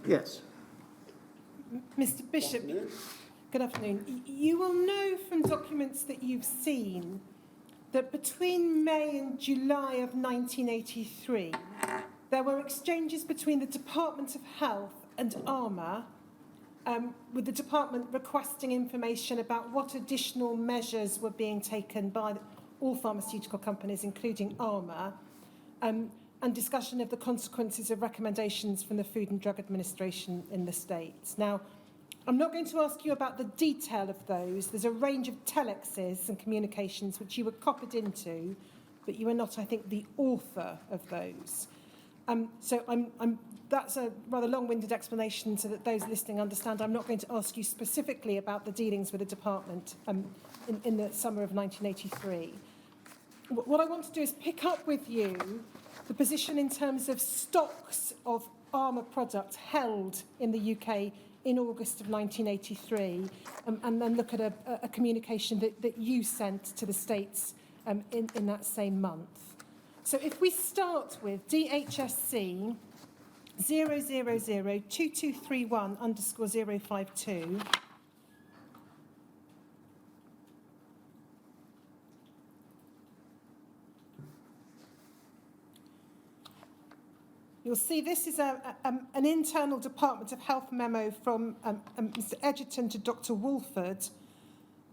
Yes. Mr. Bishop, good afternoon. You will know from documents that you've seen that between May and July of 1983, there were exchanges between the Department of Health and ARMA, with the department requesting information about what additional measures were being taken by all pharmaceutical companies, including ARMA, and discussion of the consequences of recommendations from the Food and Drug Administration in the States. Now, I'm not going to ask you about the detail of those. There's a range of telexes and communications which you were copied into, but you are not, I think, the author of those. That's a rather long-winded explanation so that those listening understand. I'm not going to ask you specifically about the dealings with the department in the summer of 1983. What I want to do is pick up with you the position in terms of stocks of ARMA products held in the UK in August of 1983, and then look at a communication that you sent to the States in that same month. So if we start with DHSC 0002231_052, you'll see this is an internal Department of Health memo from Mr. Edgerton to Dr. Walford,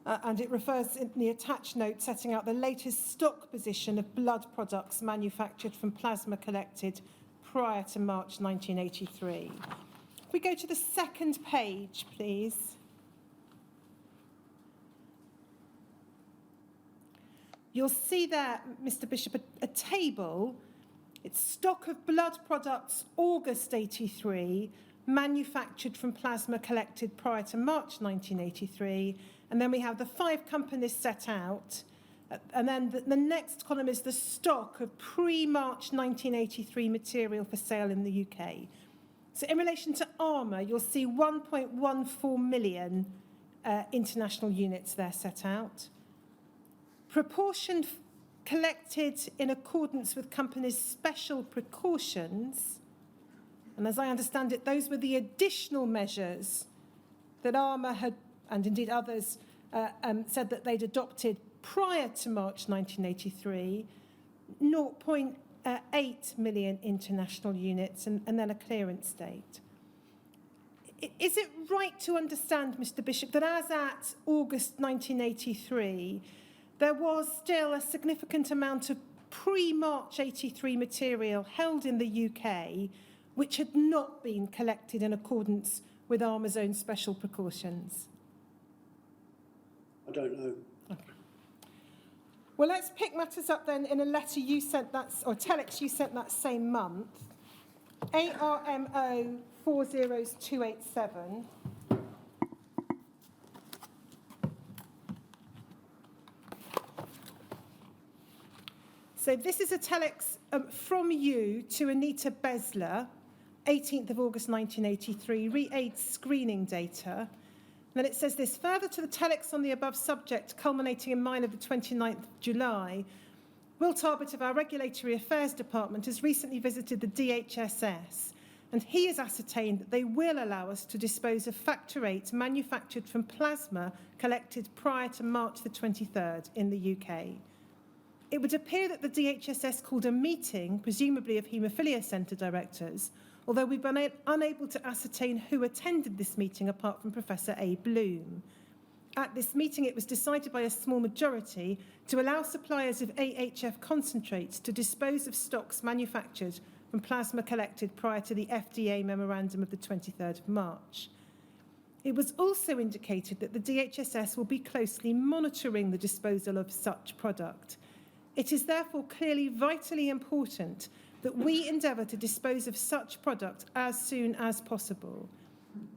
and it refers in the attached note setting out the latest stock position of blood products manufactured from plasma collected prior to March 1983. If we go to the second page, please. You'll see there, Mr. Bishop, a table. It's stock of blood products, August 83, manufactured from plasma collected prior to March 1983. And then we have the 5 companies set out. And then the next column is the stock of pre-March 1983 material for sale in the UK. So in relation to ARMA, you'll see 1.14 million international units there set out. Proportion collected in accordance with companies' special precautions. And as I understand it, those were the additional measures that ARMA had, and indeed others, said that they'd adopted prior to March 1983, 0.8 million international units, and then a clearance date. Is it right to understand, Mr. Bishop, that as at August 1983, there was still a significant amount of pre-March 83 material held in the UK which had not been collected in accordance with ARMA's own special precautions? I don't know. Okay. Well, let's pick matters up then in a letter you sent or telex you sent that same month, ARMO 40287. So this is a telex from you to Anita Besler, 18th of August 1983, re-AIDS screening data. And then it says this: further to the telex on the above subject, culminating in mine of the 29th of July, Will Tarbert of our Regulatory Affairs Department has recently visited the DHSS, and he has ascertained that they will allow us to dispose of Factor VIII manufactured from plasma collected prior to March the 23rd in the UK. It would appear that the DHSS called a meeting, presumably of haemophilia centre directors, although we've been unable to ascertain who attended this meeting apart from Professor A. Bloom. At this meeting, it was decided by a small majority to allow suppliers of AHF concentrates to dispose of stocks manufactured from plasma collected prior to the FDA memorandum of the 23rd of March. It was also indicated that the DHSS will be closely monitoring the disposal of such product. It is therefore clearly vitally important that we endeavour to dispose of such product as soon as possible.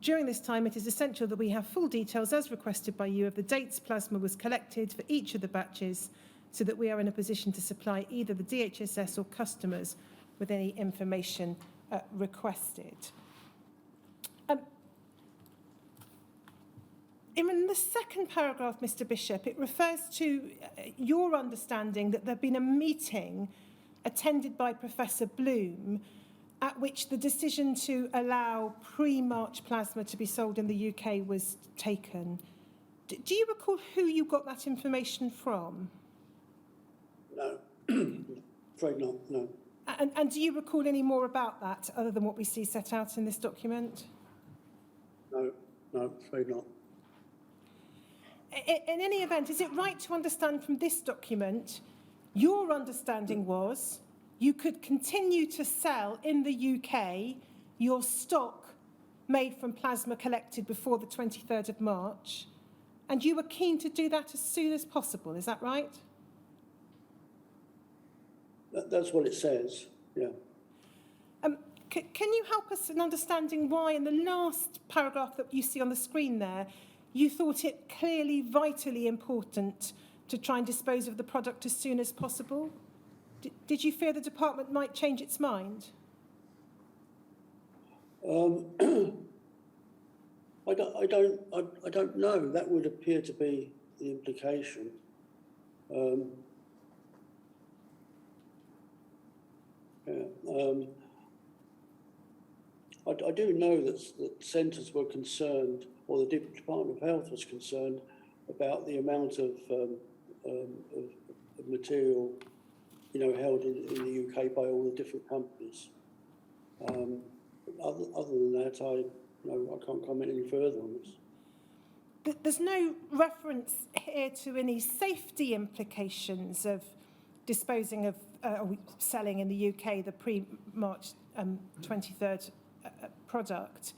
During this time, it is essential that we have full details, as requested by you, of the dates plasma was collected for each of the batches, so that we are in a position to supply either the DHSS or customers with any information requested. In the second paragraph, Mr. Bishop, it refers to your understanding that there had been a meeting attended by Professor Bloom at which the decision to allow pre-March plasma to be sold in the UK was taken. Do you recall who you got that information from? No, afraid not, no. And do you recall any more about that other than what we see set out in this document? No, afraid not. In any event, is it right to understand from this document, your understanding was you could continue to sell in the UK your stock made from plasma collected before the 23rd of March, and you were keen to do that as soon as possible, is that right? That's what it says, yeah. Can you help us in understanding why in the last paragraph that you see on the screen there, you thought it clearly vitally important to try and dispose of the product as soon as possible? Did you fear the department might change its mind? I don't know. That would appear to be the implication. I do know that centres were concerned, or the Department of Health was concerned about the amount of material, held in the UK by all the different companies. Other than that, I can't comment any further on this. There's no reference here to any safety implications of disposing of or selling in the UK the pre-March 23rd product.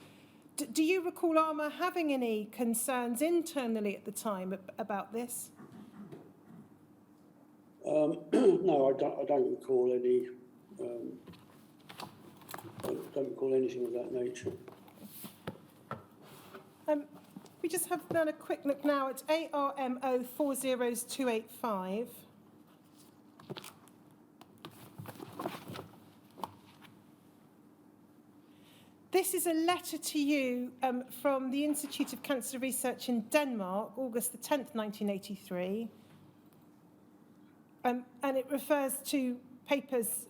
Do you recall Armour having any concerns internally at the time about this? No, I don't recall any. I don't recall anything of that nature. We just have done a quick look now at ARMO 40285. This is a letter to you from the Institute of Cancer Research in Denmark, August the 10th, 1983. And it refers to papers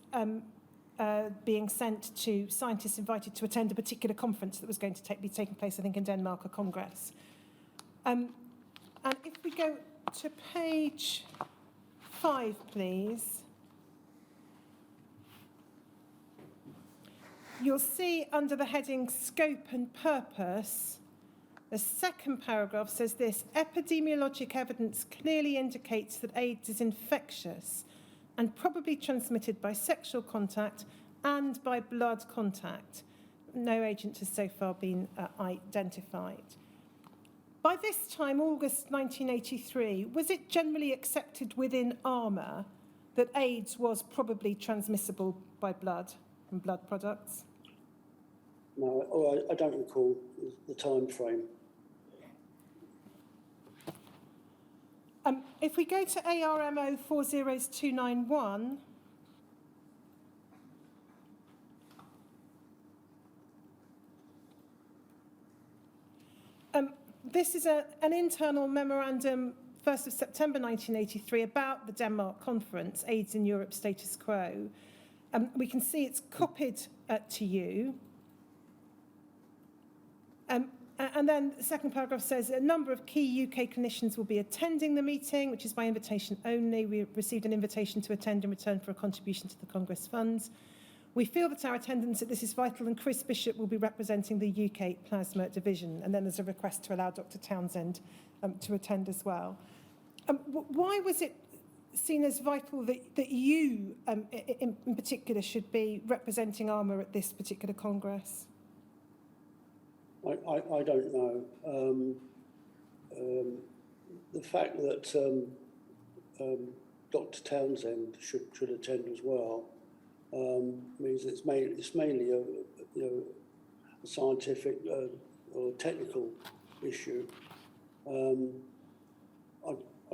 being sent to scientists invited to attend a particular conference that was going to be taking place, I think, in Denmark, a congress. And if we go to page 5, please, you'll see under the heading Scope and Purpose, the second paragraph says this: epidemiologic evidence clearly indicates that AIDS is infectious and probably transmitted by sexual contact and by blood contact. No agent has so far been identified. By this time, August 1983, was it generally accepted within Armour that AIDS was probably transmissible by blood and blood products? No, I don't recall the time frame. If we go to ARMO 40291, this is an internal memorandum, 1st of September 1983, about the Denmark conference, AIDS in Europe Status Quo. We can see it's copied to you. And then the second paragraph says a number of key UK clinicians will be attending the meeting, which is by invitation only. We received an invitation to attend in return for a contribution to the Congress funds. We feel that our attendance at this is vital, and Chris Bishop will be representing the UK Plasma Division. And then there's a request to allow Dr. Townsend to attend as well. Why was it seen as vital that you, in particular, should be representing Armour at this particular Congress? I don't know. The fact that Dr. Townsend should attend as well means it's mainly a scientific or technical issue. I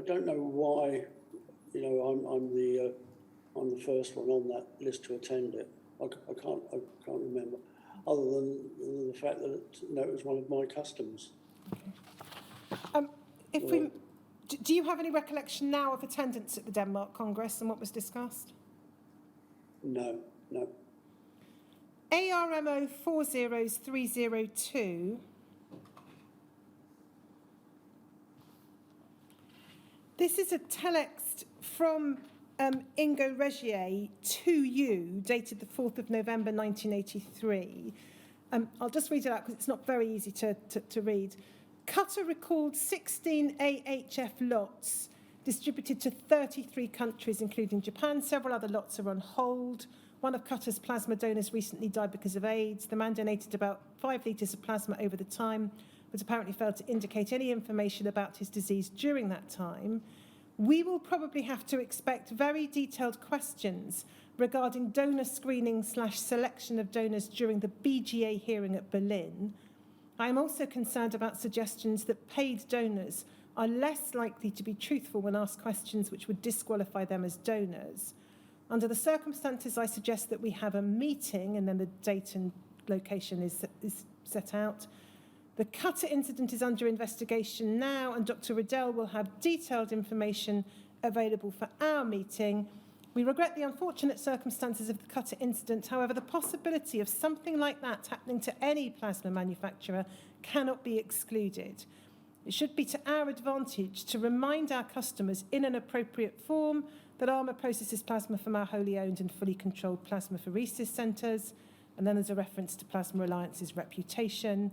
don't know why I'm the first one on that list to attend it. I can't remember, other than the fact that it was one of my customers. Do you have any recollection now of attendance at the Denmark Congress and what was discussed? No. ARMO 40302. This is a telex from Ingo Regier to you, dated the 4th of November 1983. I'll just read it out because it's not very easy to read. Qatar recalled 16 AHF lots distributed to 33 countries, including Japan. Several other lots are on hold. One of Qatar's plasma donors recently died because of AIDS. The man donated about 5 litres of plasma over the time, but apparently failed to indicate any information about his disease during that time. We will probably have to expect very detailed questions regarding donor screening / selection of donors during the BGA hearing at Berlin. I am also concerned about suggestions that paid donors are less likely to be truthful when asked questions which would disqualify them as donors. Under the circumstances, I suggest that we have a meeting, and then the date and location is set out. The Qatar incident is under investigation now, and Dr. Riddell will have detailed information available for our meeting. We regret the unfortunate circumstances of the Qatar incident. However, the possibility of something like that happening to any plasma manufacturer cannot be excluded. It should be to our advantage to remind our customers in an appropriate form that ARMA processes plasma from our wholly owned and fully controlled plasmapheresis centres. And then there's a reference to Plasma Alliance's reputation.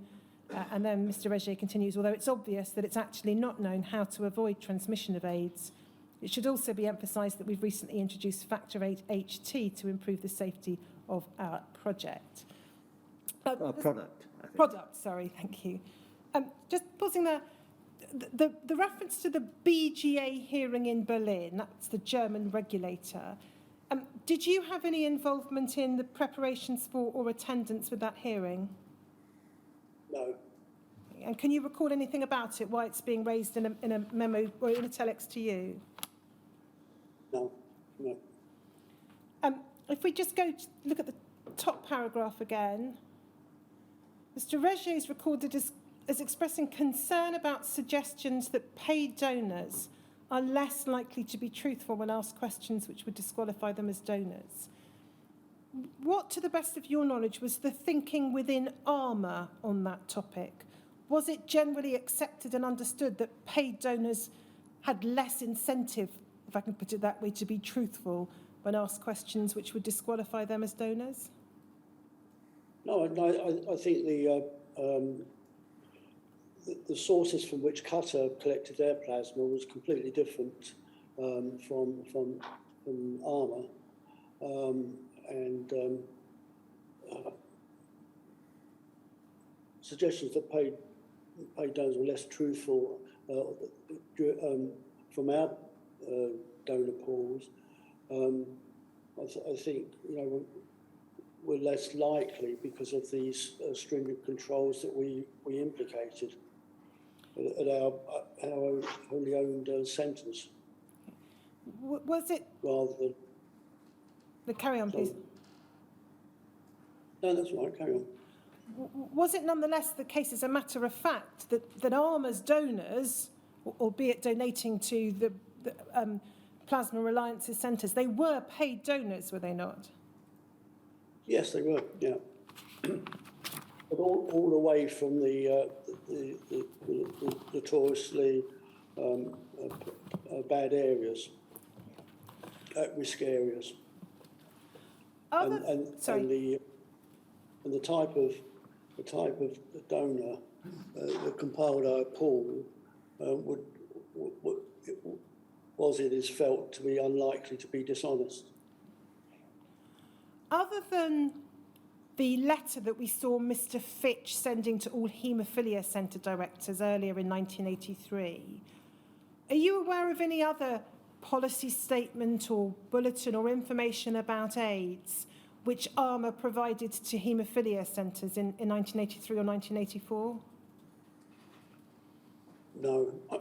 And then Mr. Regier continues, although it's obvious that it's actually not known how to avoid transmission of AIDS, it should also be emphasised that we've recently introduced Factor VIII HT to improve the safety of our project. Product, sorry, thank you. Just pausing there, the reference to the BGA hearing in Berlin, that's the German regulator, did you have any involvement in the preparations for or attendance with that hearing? No. And can you recall anything about it, why it's being raised in a memo or in a telex to you? No. If we just go to look at the top paragraph again, Mr. Regier is recorded as expressing concern about suggestions that paid donors are less likely to be truthful when asked questions which would disqualify them as donors. What, to the best of your knowledge, was the thinking within ARMA on that topic? Was it generally accepted and understood that paid donors had less incentive, if I can put it that way, to be truthful when asked questions which would disqualify them as donors? No, I think the sources from which Qatar collected their plasma was completely different from ARMA. Suggestions that paid donors were less truthful from our donor pools, I think were less likely because of these stringent controls that we implicated at our wholly owned centres. Was it rather than? Carry on, please. No, that's right. Carry on. Was it nonetheless the case, as a matter of fact, that ARMA's donors, albeit donating to the Plasma Alliance's centres, they were paid donors, were they not? Yes, they were. Yeah, but all away from the notoriously bad areas, at-risk areas. And the type of donor that compiled our pool it is felt to be unlikely to be dishonest. Other than the letter that we saw Mr. Fitch sending to all haemophilia centre directors earlier in 1983, are you aware of any other policy statement or bulletin or information about AIDS which ARMA provided to haemophilia centres in 1983 or 1984? No, I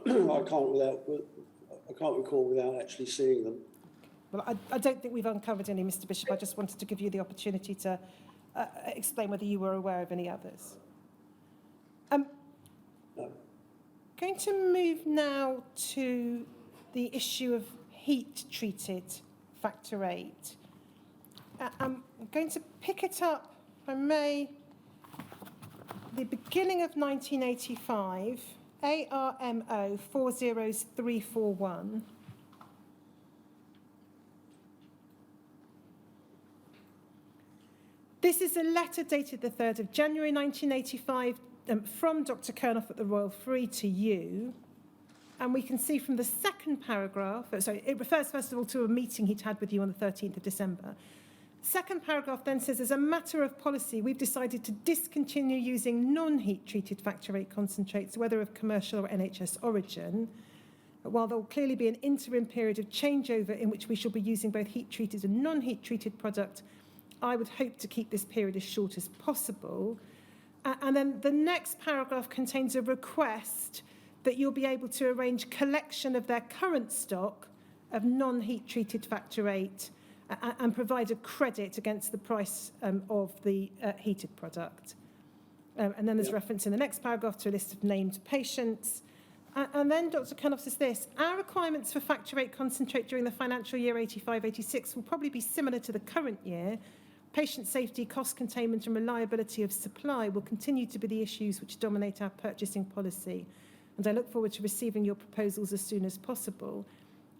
can't recall without actually seeing them. Well, I don't think we've uncovered any, Mr. Bishop. I just wanted to give you the opportunity to explain whether you were aware of any others. No. Going to move now to the issue of heat-treated Factor VIII. I'm going to pick it up if I may, the beginning of 1985, ARMO 40341. This is a letter dated the 3rd of January 1985 from Dr. Kernoff at the Royal Free to you. And we can see from the second paragraph, it refers first of all to a meeting he'd had with you on the 13th of December. Second paragraph then says, as a matter of policy, we've decided to discontinue using non-heat treated factor VIII concentrates, whether of commercial or NHS origin. While there will clearly be an interim period of changeover in which we shall be using both heat treated and non-heat treated product, I would hope to keep this period as short as possible. And then the next paragraph contains a request that you'll be able to arrange collection of their current stock of non-heat treated factor VIII and provide a credit against the price of the heated product. And then there's reference in the next paragraph to a list of named patients. And then Dr. Kernoff says this, our requirements for factor VIII concentrate during the financial year 85-86 will probably be similar to the current year. Patient safety, cost containment and reliability of supply will continue to be the issues which dominate our purchasing policy. And I look forward to receiving your proposals as soon as possible.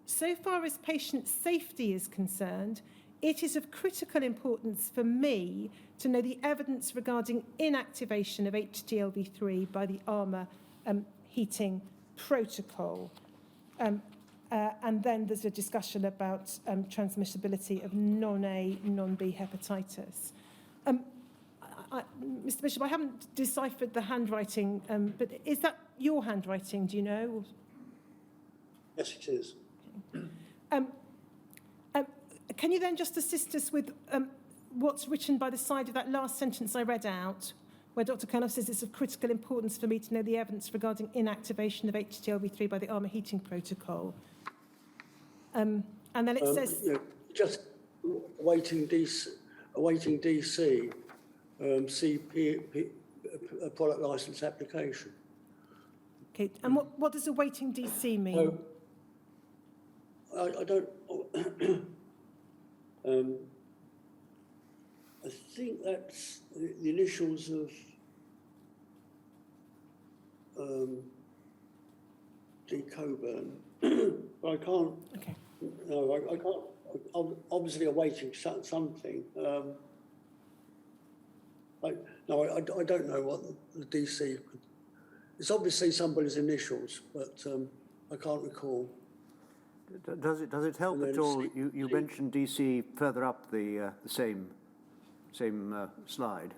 So far as patient safety is concerned, it is of critical importance for me to know the evidence regarding inactivation of HTLV3 by the ARMA heating protocol. And then there's a discussion about transmissibility of non-A, non-B hepatitis. Mr. Bishop, I haven't deciphered the handwriting, but is that your handwriting, do you know? Yes, it is. Can you then just assist us with what's written by the side of that last sentence I read out, where Dr. Kernoff says it's of critical importance for me to know the evidence regarding inactivation of HTLV3 by the ARMA heating protocol? And then it says... Yeah, just awaiting DC, CP, product licence application. Okay, and what does awaiting DC mean? I don't... I think that's the initials of D. Coburn. But I can't... Okay. No, I can't... I'm obviously awaiting something. I don't know what the DC... It's obviously somebody's initials, but I can't recall. Does it help at all? You mentioned DC further up the same slide.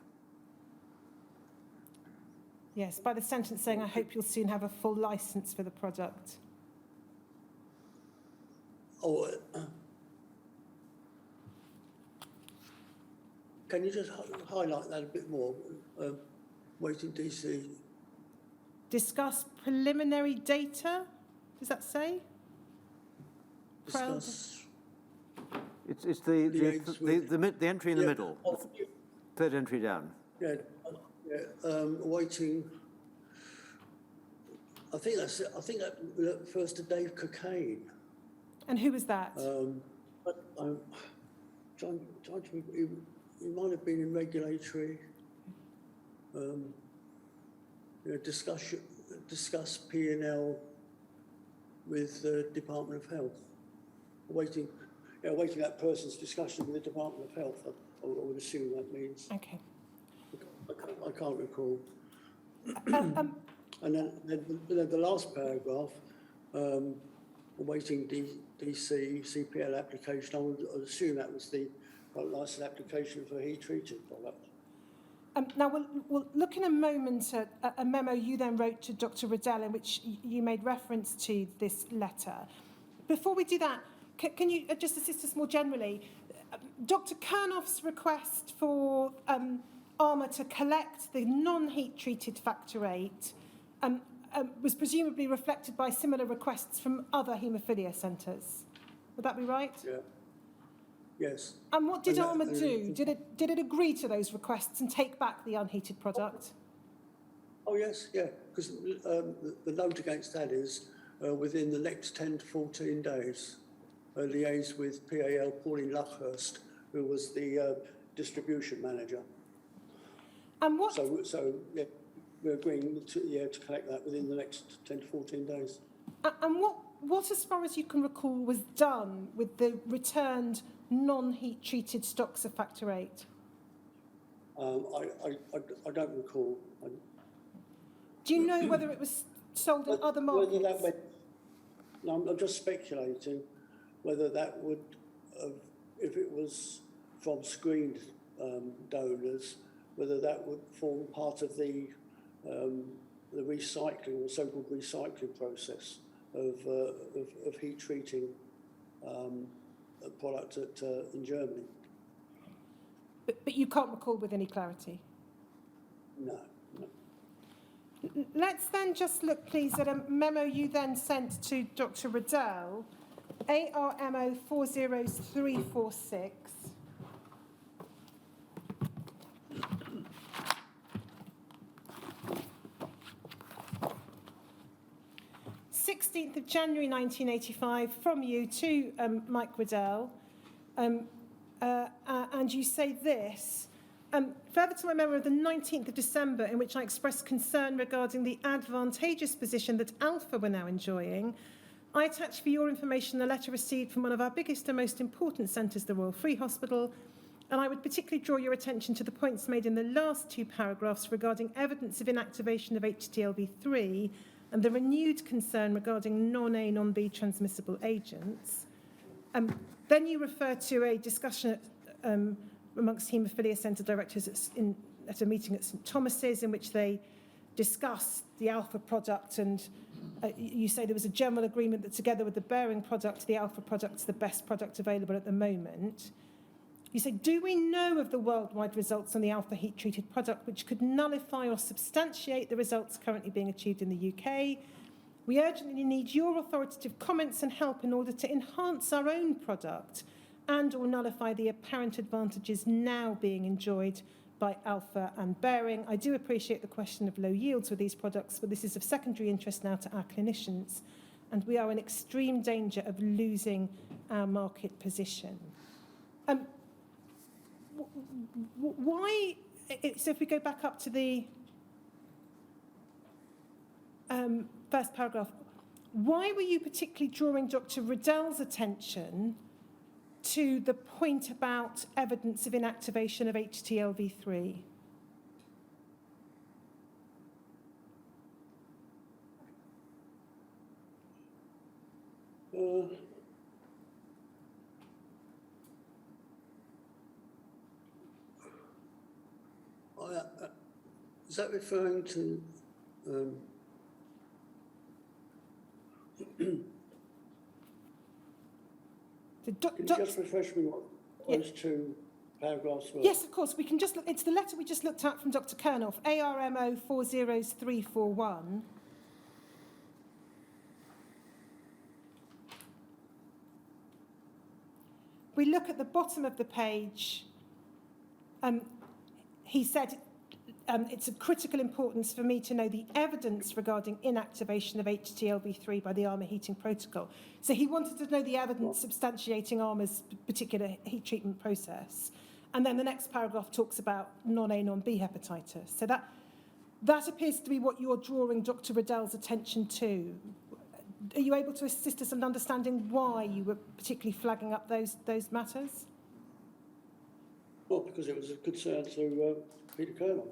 Yes, by the sentence saying, I hope you'll soon have a full licence for the product. Oh, can you just highlight that a bit more? Waiting DC. Discuss preliminary data, does that say? Discuss. It's the entry in the middle, the third entry down. Yeah, awaiting. I think that refers to Dave Cocaine. And who was that? But I'm trying to. He might have been in regulatory. Discuss P&L with the Department of Health. Awaiting that person's discussion with the Department of Health. I would assume that means. Okay. I can't recall. And then the last paragraph, awaiting DC CPL application. I would assume that was the license application for heat treated product. Now, we'll look in a moment at a memo you then wrote to Dr. Riddell in which you made reference to this letter. Before we do that, can you just assist us more generally? Dr. Kernoff's request for ARMA to collect the non-heat treated factor VIII was presumably reflected by similar requests from other haemophilia centres. Would that be right? Yeah. Yes. And what did ARMA do? Did it agree to those requests and take back the unheated product? Oh yes, yeah. Because the note against that is within the next 10 to 14 days, liaise with PAL Pauline Luckhurst, who was the distribution manager. And what? So yeah, we're agreeing to collect that within the next 10 to 14 days. And what, as far as you can recall, was done with the returned non-heat treated stocks of Factor 8? I don't recall. Do you know whether it was sold in other markets? Whether that went, no, I'm just speculating whether that would, if it was from screened donors, whether that would form part of the recycling or so-called recycling process of heat treating a product in Germany. But you can't recall with any clarity? No. Let's then just look, please, at a memo you then sent to Dr. Riddell, ARMO 40346. 16th of January 1985, from you to Mike Riddell, and you say this: further to my memo of the 19th of December, in which I expressed concern regarding the advantageous position that Alpha were now enjoying, I attach for your information a letter received from one of our biggest and most important centres, the Royal Free Hospital, and I would particularly draw your attention to the points made in the last two paragraphs regarding evidence of inactivation of HTLV3 and the renewed concern regarding non-A, non-B transmissible agents. Then you refer to a discussion amongst haemophilia centre directors at a meeting at St Thomas's, in which they discussed the Alpha product, and you say there was a general agreement that together with the Behring product, the Alpha product is the best product available at the moment. You say, do we know of the worldwide results on the Alpha heat-treated product which could nullify or substantiate the results currently being achieved in the UK? We urgently need your authoritative comments and help in order to enhance our own product and or nullify the apparent advantages now being enjoyed by Alpha and Behring. I do appreciate the question of low yields with these products, but this is of secondary interest now to our clinicians, and we are in extreme danger of losing our market position. Why, so if we go back up to the first paragraph, why were you particularly drawing Dr. Riddell's attention to the point about evidence of inactivation of HTLV3? Is that referring to can you just refresh me what those two paragraphs were? Yes, of course. We can just look. It's the letter we just looked at from Dr. Kernoff, ARMO 40341. We look at the bottom of the page. He said, it's of critical importance for me to know the evidence regarding inactivation of HTLV3 by the ARMA heating protocol. So he wanted to know the evidence substantiating ARMA's particular heat treatment process. And then the next paragraph talks about non-A, non-B hepatitis. So that appears to be what you're drawing Dr. Riddell's attention to. Are you able to assist us in understanding why you were particularly flagging up those matters? Well, because it was a concern to Peter Kernoff.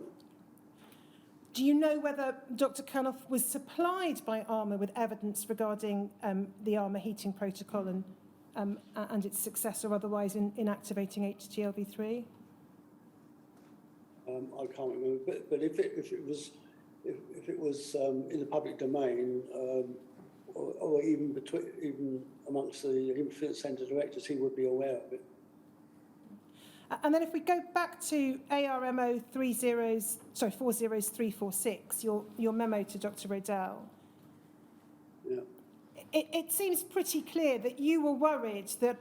Do you know whether Dr. Kernoff was supplied by ARMA with evidence regarding the ARMA heating protocol and its success or otherwise in inactivating HTLV3? I can't remember, but if it was in the public domain, or even amongst the haemophilia centre directors, he would be aware of it. And then if we go back to ARMO 40346, your memo to Dr. Riddell, yeah. It seems pretty clear that you were worried that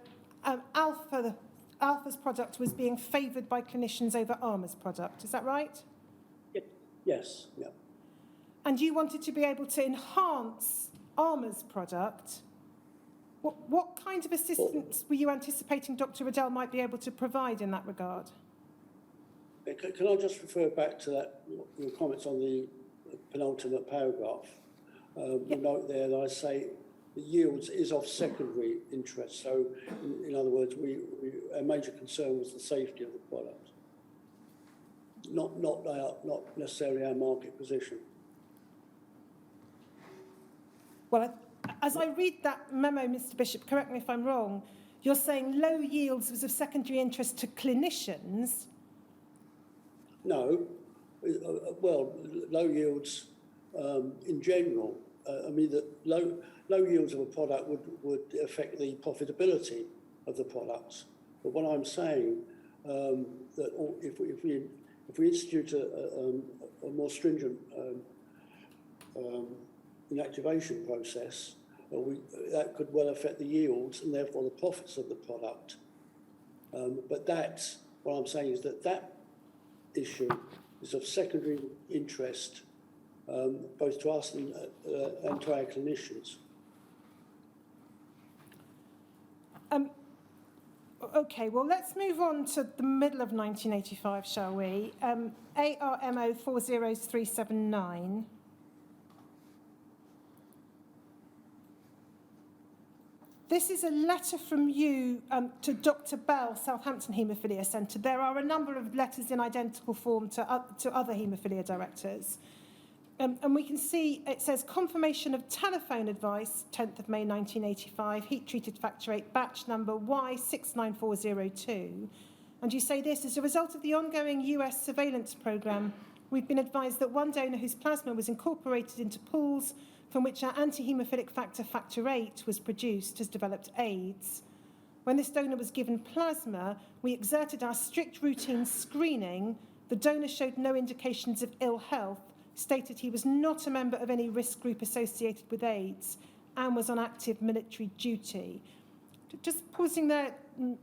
Alpha's product was being favoured by clinicians over ARMA's product. Is that right? Yes, yeah. And you wanted to be able to enhance ARMA's product. What kind of assistance were you anticipating Dr. Riddell might be able to provide in that regard? Can I just refer back to that, your comments on the penultimate paragraph? The note there that I say the yields is of secondary interest. So, in other words, our major concern was the safety of the product, not necessarily our market position. Well, as I read that memo, Mr. Bishop, correct me if I'm wrong, you're saying low yields was of secondary interest to clinicians. No, well, low yields in general. I mean, that low yields of a product would affect the profitability of the products. But what I'm saying that if we institute a more stringent inactivation process, that could well affect the yields and therefore the profits of the product. But that's what I'm saying is that issue is of secondary interest both to us and to our clinicians. Okay, well, let's move on to the middle of 1985, shall we? ARMO 40379. This is a letter from you to Dr. Bell, Southampton Haemophilia Centre. There are a number of letters in identical form to other haemophilia directors. And we can see it says confirmation of telephone advice, 10th of May 1985, heat-treated factor 8, batch number Y69402. And you say this, as a result of the ongoing US surveillance programme, we've been advised that one donor whose plasma was incorporated into pools from which our anti-haemophilic factor 8 was produced has developed AIDS. When this donor was given plasma, we exerted our strict routine screening. The donor showed no indications of ill health, stated he was not a member of any risk group associated with AIDS and was on active military duty. Just pausing there,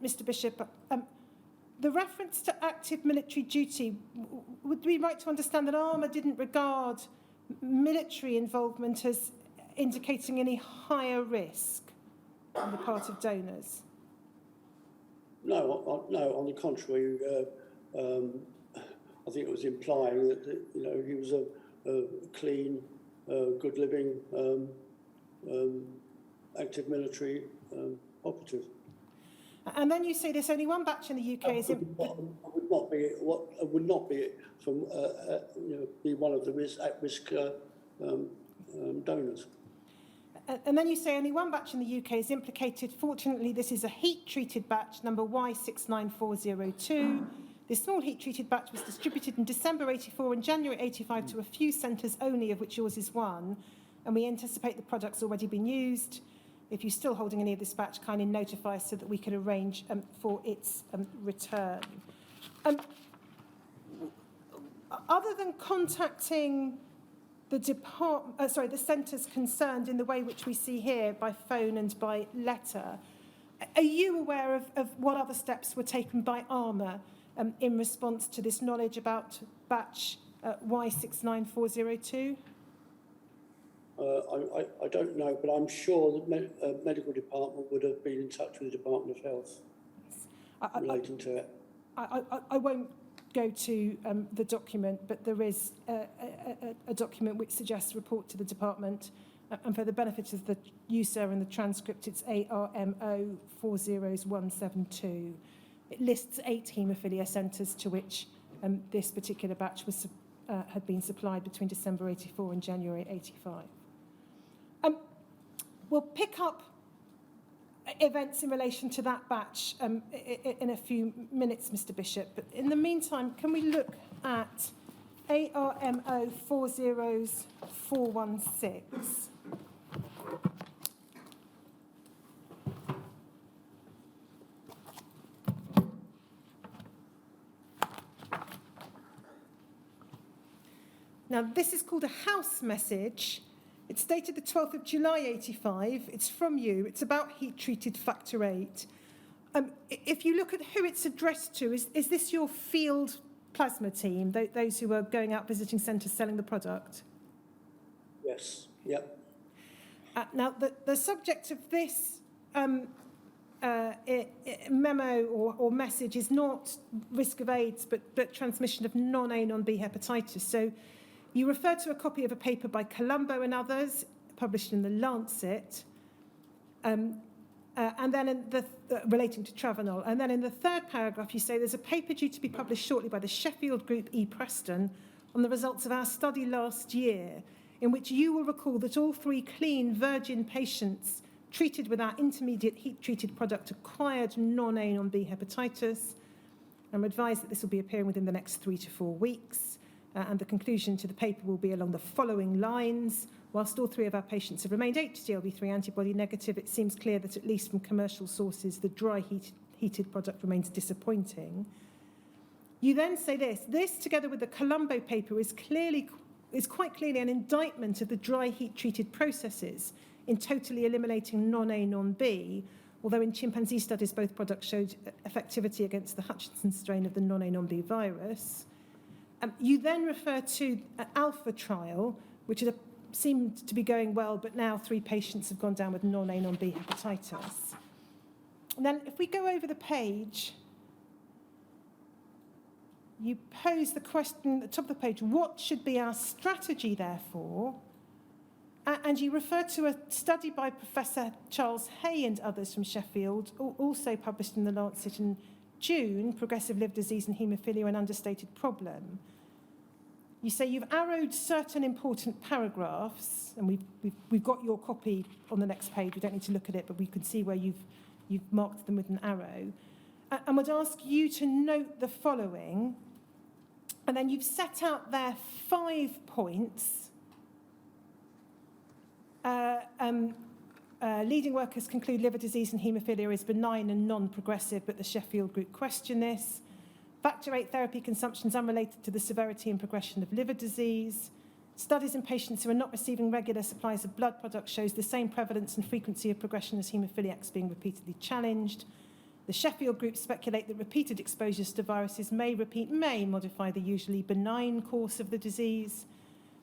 Mr. Bishop, the reference to active military duty, would we right to understand that ARMA didn't regard military involvement as indicating any higher risk on the part of donors? No, on the contrary, I think it was implying that he was a clean, good living, active militry operative. And then you say there's only one batch in the UK. Would not be from be one of the at-risk donors. And then you say only one batch in the UK is implicated. Fortunately, this is a heat-treated batch, number Y69402. This small heat-treated batch was distributed in December 84 and January 85 to a few centres only, of which yours is one. And we anticipate the product's already been used. If you're still holding any of this batch, kindly notify us so that we can arrange for its return. Other than contacting the the centres concerned in the way which we see here, by phone and by letter, are you aware of what other steps were taken by ARMA in response to this knowledge about batch Y69402? I don't know, but I'm sure the medical department would have been in touch with the Department of Health relating to it. I won't go to the document, but there is a document which suggests report to the department. And for the benefit of the user and the transcript, it's ARMO 40172. It lists 8 haemophilia centres to which this particular batch was had been supplied between December 84 and January 85. We'll pick up events in relation to that batch in a few minutes, Mr. Bishop. But in the meantime, can we look at ARMO 40416? Now, this is called a house message. It's dated the 12th of July 85. It's from you. It's about heat-treated factor 8. If you look at who it's addressed to, is this your field plasma team, those who are going out visiting centres selling the product? Yes, yep. Now, the subject of this memo or message is not risk of AIDS, but transmission of non-A, non-B hepatitis. So you refer to a copy of a paper by Colombo and others, published in the Lancet, and then in relating to Travanol. And then in the third paragraph, you say there's a paper due to be published shortly by the Sheffield Group E. Preston on the results of our study last year, in which you will recall that all 3 clean virgin patients treated with our intermediate heat-treated product acquired non-A, non-B hepatitis. I'm advised that this will be appearing within the next 3 to 4 weeks, and the conclusion to the paper will be along the following lines. Whilst all 3 of our patients have remained HDLV3 antibody negative, it seems clear that at least from commercial sources, the dry heated product remains disappointing. You then say this together with the Colombo paper is quite clearly an indictment of the dry heat-treated processes in totally eliminating non-A, non-B, although in chimpanzee studies, both products showed effectivity against the Hutchinson strain of the non-A, non-B virus. You then refer to an alpha trial, which seemed to be going well, but now 3 patients have gone down with non-A, non-B hepatitis. And then if we go over the page, you pose the question at the top of the page, what should be our strategy, therefore? And you refer to a study by Professor Charles Hay and others from Sheffield, also published in the Lancet in June, Progressive Liver Disease and Haemophilia, an Understated Problem. You say you've arrowed certain important paragraphs, and we've got your copy on the next page. We don't need to look at it, but we can see where you've marked them with an arrow. And would ask you to note the following. And then you've set out there 5 points. Leading workers conclude liver disease and haemophilia is benign and non-progressive, but the Sheffield Group question this. Factor VIII therapy consumption is unrelated to the severity and progression of liver disease. Studies in patients who are not receiving regular supplies of blood products shows the same prevalence and frequency of progression as haemophiliacs being repeatedly challenged. The Sheffield Group speculate that repeated exposures to viruses may modify the usually benign course of the disease.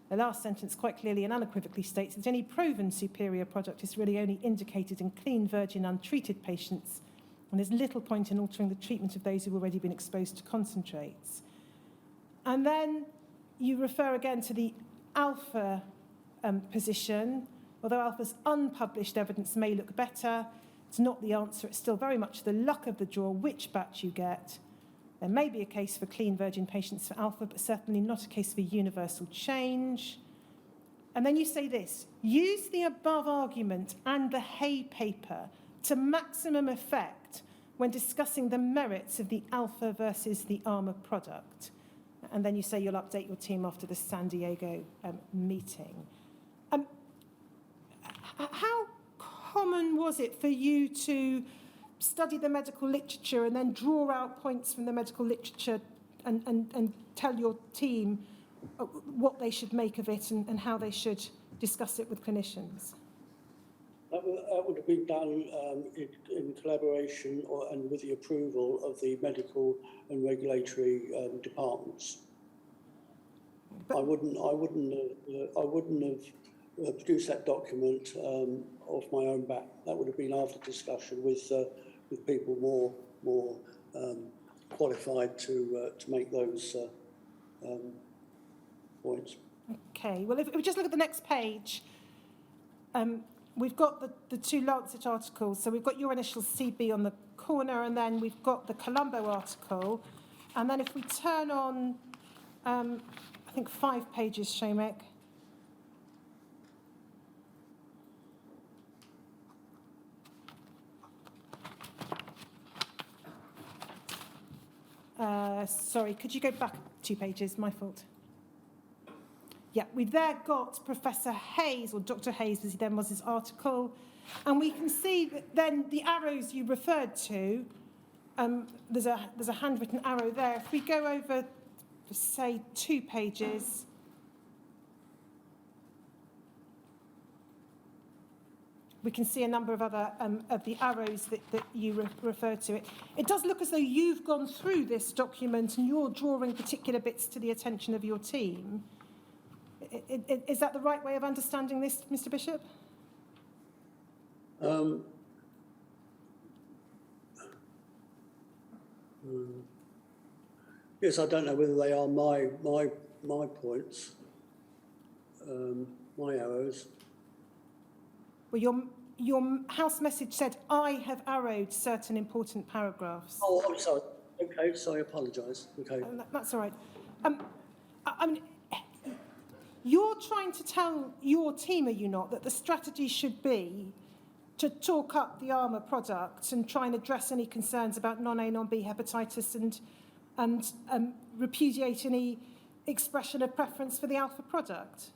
The last sentence quite clearly and unequivocally states that any proven superior product is really only indicated in clean, virgin, untreated patients, and there's little point in altering the treatment of those who have already been exposed to concentrates. And then you refer again to the alpha position. Although alpha's unpublished evidence may look better, it's not the answer. It's still very much the luck of the draw which batch you get. There may be a case for clean virgin patients for alpha, but certainly not a case for universal change. And then you say this, use the above argument and the Hay paper to maximum effect when discussing the merits of the alpha versus the ARMA product. And then you say you'll update your team after the San Diego meeting. How common was it for you to study the medical literature and then draw out points from the medical literature and tell your team what they should make of it and how they should discuss it with clinicians? That would have been done in collaboration and with the approval of the medical and regulatory departments. I wouldn't have produced that document off my own back. That would have been after discussion with people more qualified to make those points. Okay. Well, if we just look at the next page, we've got the 2 Lancet articles. So we've got your initial CB on the corner, and then we've got the Colombo article. And then if we turn on, I think 5 pages, Shomek. Sorry, could you go back 2 pages? My fault. Yeah, we've there got Professor Hayes, or Dr. Hayes, as he then was, his article. And we can see that then the arrows you referred to, there's a handwritten arrow there. If we go over, say, 2 pages, we can see a number of other of the arrows that you refer to. It does look as though you've gone through this document and you're drawing particular bits to the attention of your team. Is that the right way of understanding this, Mr. Bishop? Yes, I don't know whether they are my points, my arrows. Well, your House message said, I have arrowed certain important paragraphs. Oh, I'm sorry. Okay, sorry, I apologise. Okay. That's all right. I mean, you're trying to tell your team, are you not, that the strategy should be to talk up the ARMA product and try and address any concerns about non-A, non-B hepatitis and repudiate any expression of preference for the alpha product?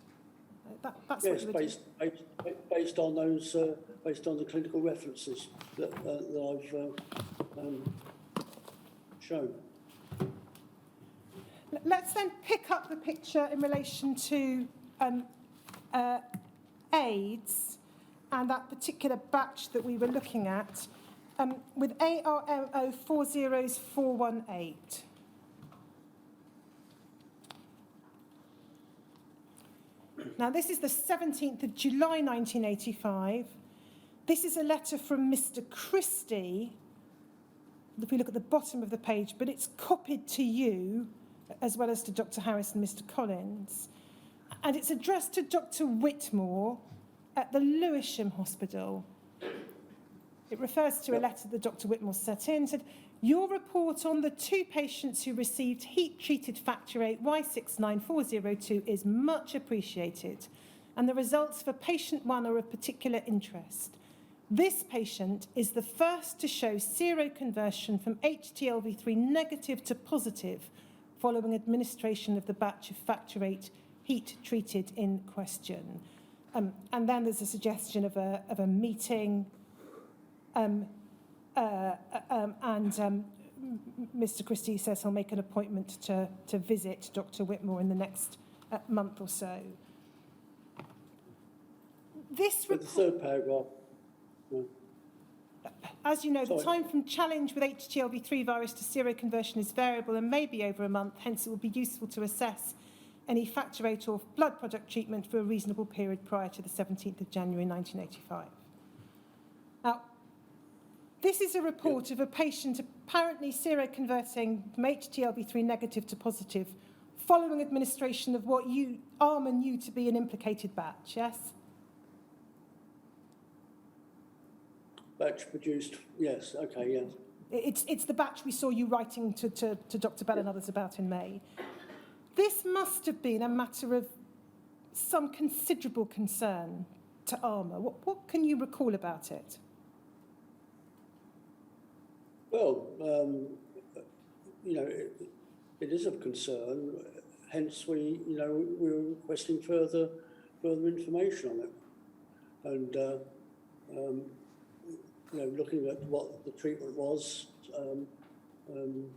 That's yes, what you based on those, based on the clinical references that I've shown. Let's then pick up the picture in relation to AIDS and that particular batch that we were looking at with ARMO 40418. Now, this is the 17th of July 1985. This is a letter from Mr. Christie, if we look at the bottom of the page, but it's copied to you, as well as to Dr. Harris and Mr. Collins. And it's addressed to Dr. Whitmore at the Lewisham Hospital. It refers to a letter that Dr. Whitmore sent in, said, your report on the 2 patients who received heat-treated factor 8 Y69402 is much appreciated, and the results for patient 1 are of particular interest. This patient is the first to show seroconversion from HTLV3 negative to positive following administration of the batch of factor 8 heat-treated in question. And then there's a suggestion of a meeting, and Mr. Christie says he'll make an appointment to visit Dr. Whitmore in the next month or so. This But the third paragraph. No. As you know, the time from challenge with HTLV3 virus to seroconversion is variable and may be over a month, hence it will be useful to assess any factor 8 or blood product treatment for a reasonable period prior to the 17th of January 1985. Now, this is a report of a patient apparently seroconverting from HTLV3 negative to positive following administration of what ARMA knew to be an implicated batch, yes? Batch produced, yes, okay, yes. It's the batch we saw you writing to Dr. Bell and others about in May. This must have been a matter of some considerable concern to ARMA. What can you recall about it? Well, you know, it is of concern. Hence, we were requesting further information on it, and you know, looking at what the treatment was, you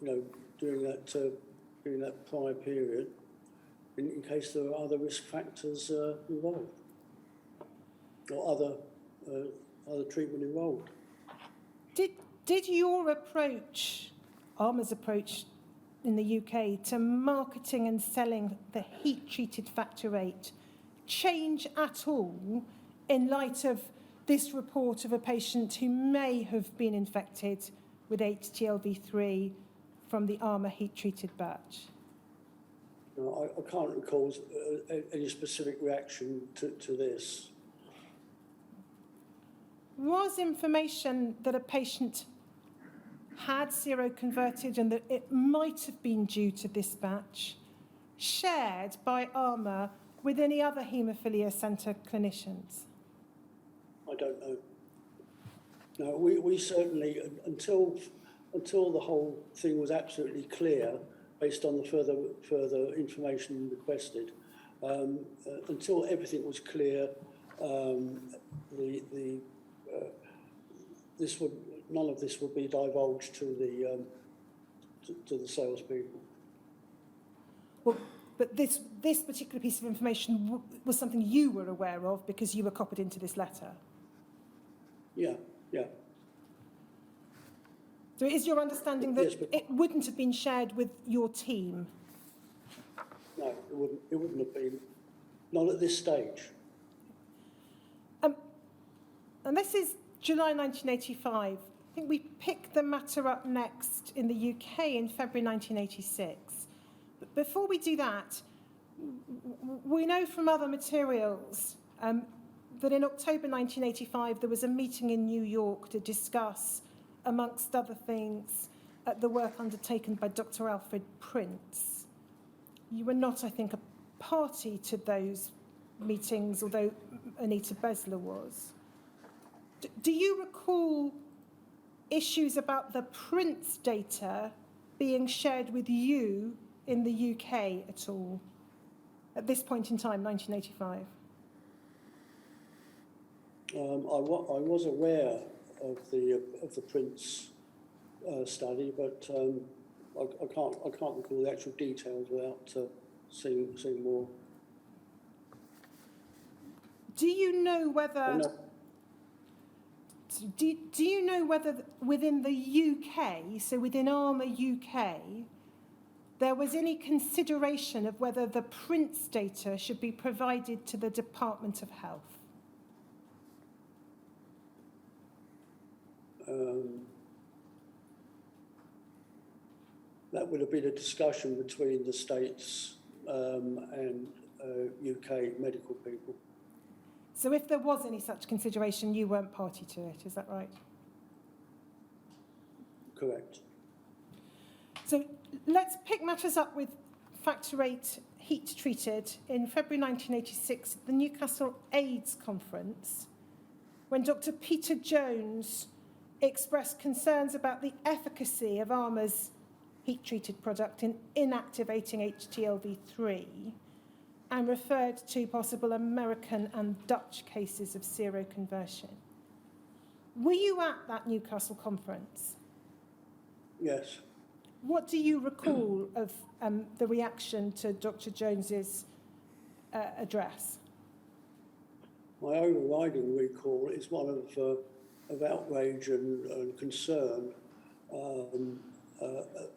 know, during that prior period, in case there were other risk factors involved, or other treatment involved. Did your approach, ARMA's approach in the UK, to marketing and selling the heat-treated factor 8 change at all in light of this report of a patient who may have been infected with HTLV3 from the ARMA heat-treated batch? No, I can't recall any specific reaction to this. Was information that a patient had seroconverted and that it might have been due to this batch shared by ARMA with any other haemophilia centre clinicians? I don't know. No, we certainly, until the whole thing was absolutely clear, based on the further information requested, until everything was clear, none of this would be divulged to the salespeople. Well, but this particular piece of information was something you were aware of because you were copied into this letter. Yeah. So is your understanding that yes, but it wouldn't have been shared with your team? No, it wouldn't have been. Not at this stage. And this is July 1985. I think we picked the matter up next in the UK in February 1986. But before we do that, we know from other materials that in October 1985 there was a meeting in New York to discuss, amongst other things, the work undertaken by Dr. Alfred Prince. You were not, I think, a party to those meetings, although Anita Besler was. Do you recall issues about the Prince data being shared with you in the UK at all at this point in time, 1985? I was aware of the Prince study, but I can't recall the actual details without seeing more. Do you know whether? Do you know whether within the UK, so within ARMA UK, there was any consideration of whether the Prince data should be provided to the Department of Health? That would have been a discussion between the States and UK medical people. So if there was any such consideration, you weren't party to it, is that right? Correct. So let's pick matters up with Factor 8 heat treated in February 1986 at the Newcastle AIDS Conference, when Dr. Peter Jones expressed concerns about the efficacy of ARMA's heat-treated product in inactivating HTLV3 and referred to possible American and Dutch cases of seroconversion. Were you at that Newcastle conference? Yes. What do you recall of the reaction to Dr. Jones's address? My overriding recall is one of outrage and concern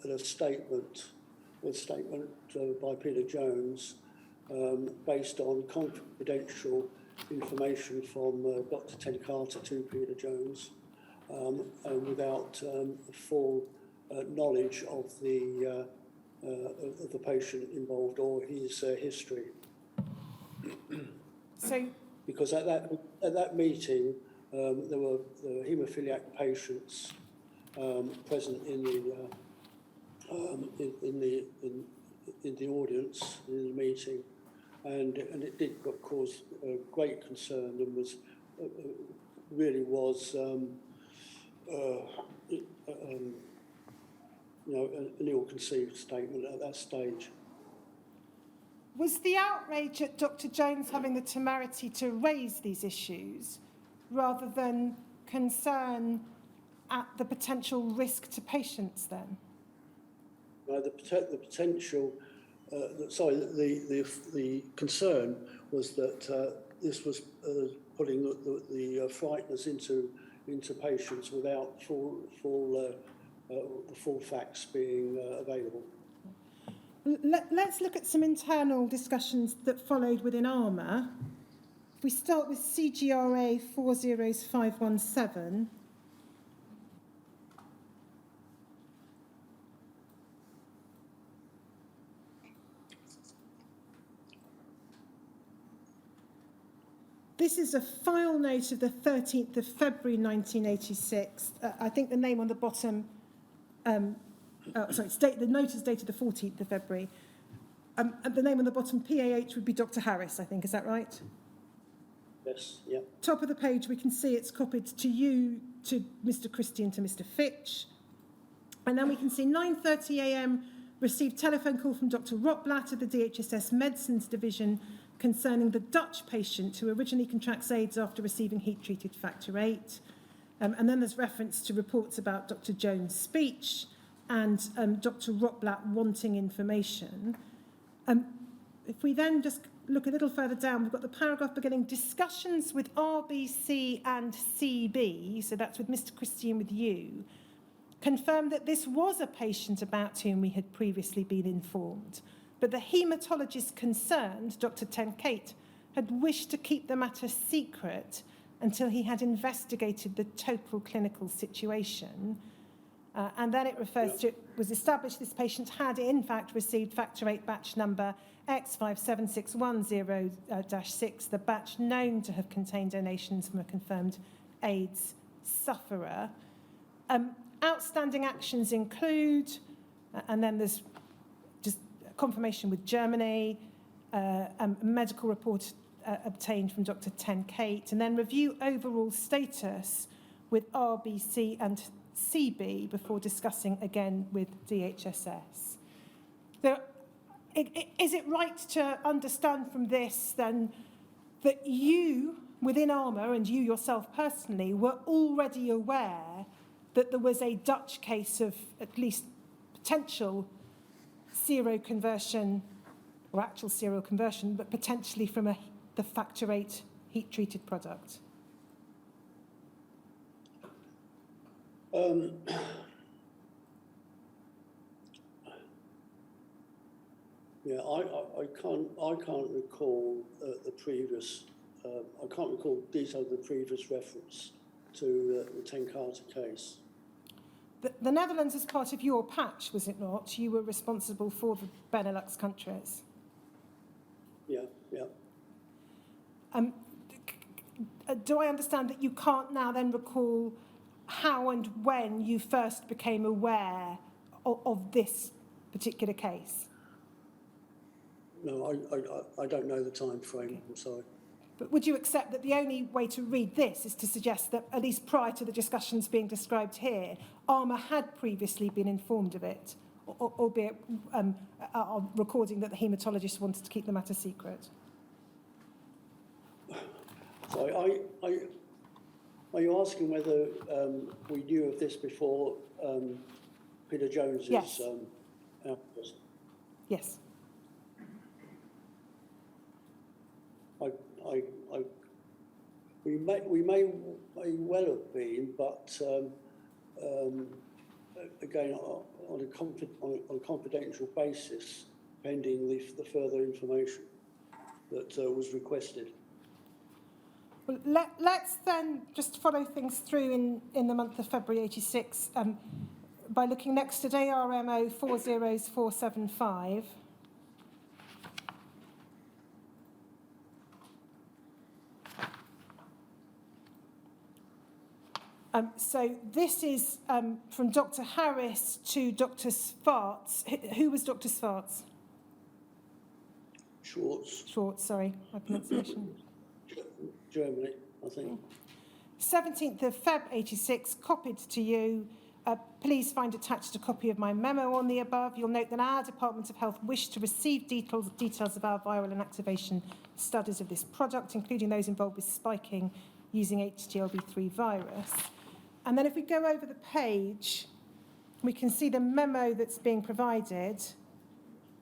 at a statement by Peter Jones based on confidential information from Dr. Ted Carter to Peter Jones and without full knowledge of the patient involved or his history. So, because at that meeting there were haemophiliac patients present in the audience in the meeting, and it did cause great concern and was really was an ill-conceived statement at that stage. was the outrage at Dr. Jones having the temerity to raise these issues rather than concern at the potential risk to patients then? The potential, the concern was that this was putting the frighteners into patients without the full facts being available. Let's look at some internal discussions that followed within ARMA. If we start with CGRA 40517. This is a file note of the 13th of February 1986. I think the name on the bottom, the note is dated the 14th of February. And the name on the bottom, PAH, would be Dr. Harris, I think. Is that right? Yes, yeah. Top of the page, we can see it's copied to you, to Mr. Christie and to Mr. Fitch. And then we can see 9:30 a.m. received telephone call from Dr. Rotblatt of the DHSS Medicines Division concerning the Dutch patient who originally contracts AIDS after receiving heat-treated factor 8. And then there's reference to reports about Dr. Jones' speech and Dr. Rotblatt wanting information. If we then just look a little further down, we've got the paragraph beginning, discussions with RBC and CB, so that's with Mr. Christie and with you, confirmed that this was a patient about whom we had previously been informed. But the haematologist concerned, Dr. Tenkate, had wished to keep the matter secret until he had investigated the total clinical situation. And then it refers to, it was established this patient had in fact received factor VIII batch number X57610-6, the batch known to have contained donations from a confirmed AIDS sufferer. Outstanding actions include, and then there's just confirmation with Germany, a medical report obtained from Dr. Tenkate, and then review overall status with RBC and CB before discussing again with DHSS. So, is it right to understand from this then that you, within ARMA, and you yourself personally, were already aware that there was a Dutch case of at least potential seroconversion, or actual seroconversion, but potentially from the factor VIII heat-treated product? Yeah, I can't recall the previous. I can't recall details of the previous reference to the Tenkate case. The Netherlands is part of your patch, was it not? You were responsible for the Benelux countries. Yeah. Do I understand that you can't now then recall how and when you first became aware of this particular case? No, I don't know the time frame. I'm sorry. But would you accept that the only way to read this is to suggest that, at least prior to the discussions being described here, ARMA had previously been informed of it, albeit recording that the haematologist wanted to keep the matter secret? So are you asking whether we knew of this before Peter Jones's outburst? Yes. We may well have been, but again on a confidential basis, pending the further information that was requested. Well, let's then just follow things through in the month of February '86 by looking next at ARMO 40475. So this is from Dr. Harris to Dr. Schwartz. Who was Dr. Schwartz? Schwartz, sorry, my pronunciation. Germany, I think. 17th of Feb 86, copied to you. Please find attached a copy of my memo on the above. You'll note that our Department of Health wished to receive details of our viral inactivation studies of this product, including those involved with spiking using HTLV3 virus. And then if we go over the page, we can see the memo that's being provided.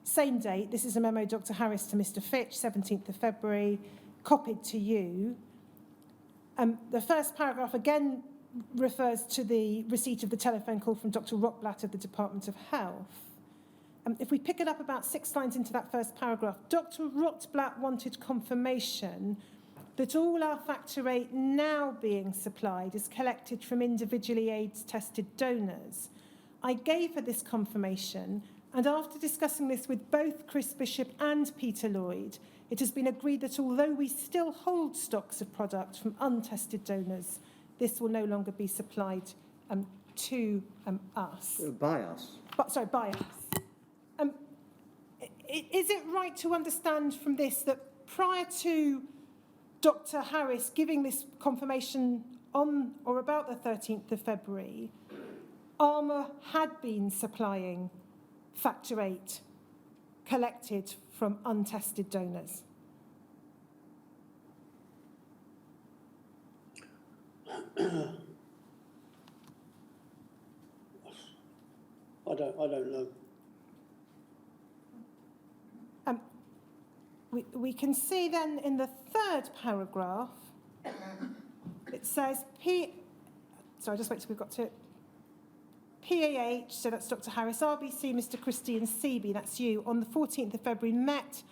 Same date. This is a memo, Dr. Harris to Mr. Fitch, 17th of February, copied to you. The first paragraph again refers to the receipt of the telephone call from Dr. Rotblatt of the Department of Health. If we pick it up about 6 lines into that first paragraph, Dr. Rotblatt wanted confirmation that all our factor VIII now being supplied is collected from individually AIDS-tested donors. I gave her this confirmation, and after discussing this with both Chris Bishop and Peter Lloyd, it has been agreed that although we still hold stocks of product from untested donors, this will no longer be supplied to us. By us? By us. Is it right to understand from this that prior to Dr. Harris giving this confirmation on or about the 13th of February, ARMA had been supplying factor VIII collected from untested donors? I don't know. We can see then in the third paragraph, it says just wait till we've got to it. PAH, so that's Dr. Harris, RBC, Mr. Christie and CB, that's you, on the 14th of February met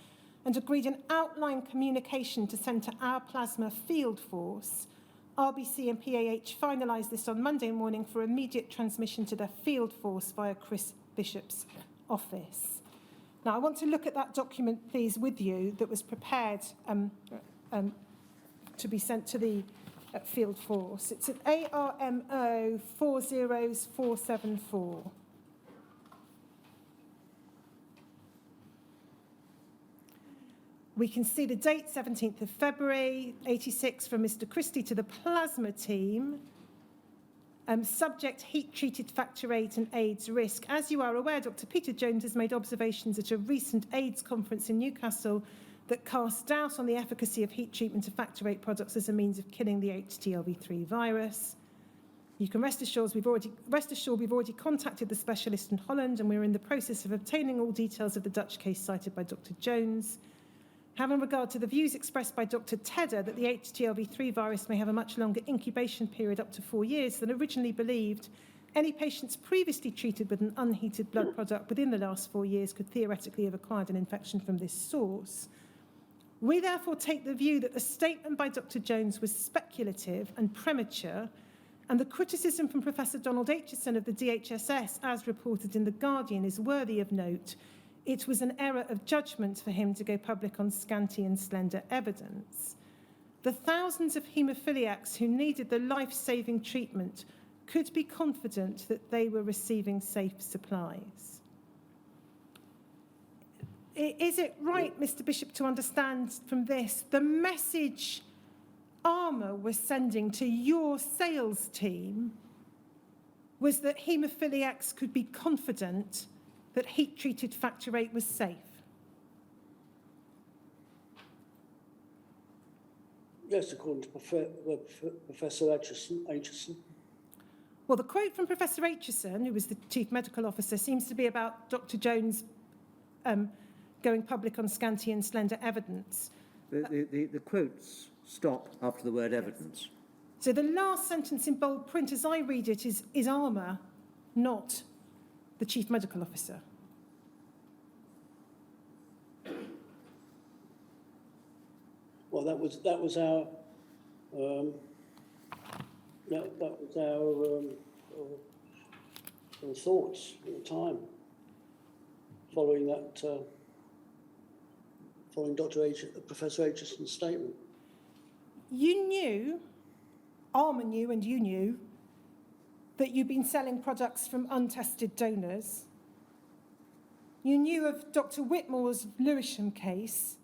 and agreed an outline communication to send to our plasma field force RBC and PAH finalised this on Monday morning for immediate transmission to their field force via Chris Bishop's office. Now, I want to look at that document, please, with you, that was prepared to be sent to the field force. It's at ARMO 40474. We can see the date, 17th of February, 86, from Mr. Christie to the plasma team. Subject, heat-treated factor VIII and AIDS risk. As you are aware, Dr. Peter Jones has made observations at a recent AIDS conference in Newcastle that cast doubt on the efficacy of heat treatment of factor VIII products as a means of killing the HTLV3 virus. You can rest assured we've already contacted the specialist in Holland, and we're in the process of obtaining all details of the Dutch case cited by Dr. Jones. Having regard to the views expressed by Dr. Tedder that the HTLV3 virus may have a much longer incubation period, up to 4 years, than originally believed, any patients previously treated with an unheated blood product within the last 4 years could theoretically have acquired an infection from this source. We therefore take the view that the statement by Dr. Jones was speculative and premature, and the criticism from Professor Donald Aitchison of the DHSS, as reported in The Guardian, is worthy of note. It was an error of judgment for him to go public on scanty and slender evidence. The thousands of haemophiliacs who needed the life-saving treatment could be confident that they were receiving safe supplies. Is it right, Mr. Bishop, to understand from this the message Armour was sending to your sales team was that haemophiliacs could be confident that heat-treated factor VIII was safe? Yes, according to Professor Aitchison. Well, the quote from Professor Aitchison, who was the Chief Medical Officer, seems to be about Dr. Jones going public on scanty and slender evidence. The quotes stop after the word evidence. So the last sentence in bold print, as I read it, is Armour, not the Chief Medical Officer. Well, that was our thoughts at the time, following Professor Aitchison's statement. You knew, Armour knew, and you knew that you'd been selling products from untested donors. You knew of Dr. Whitmore's Lewisham case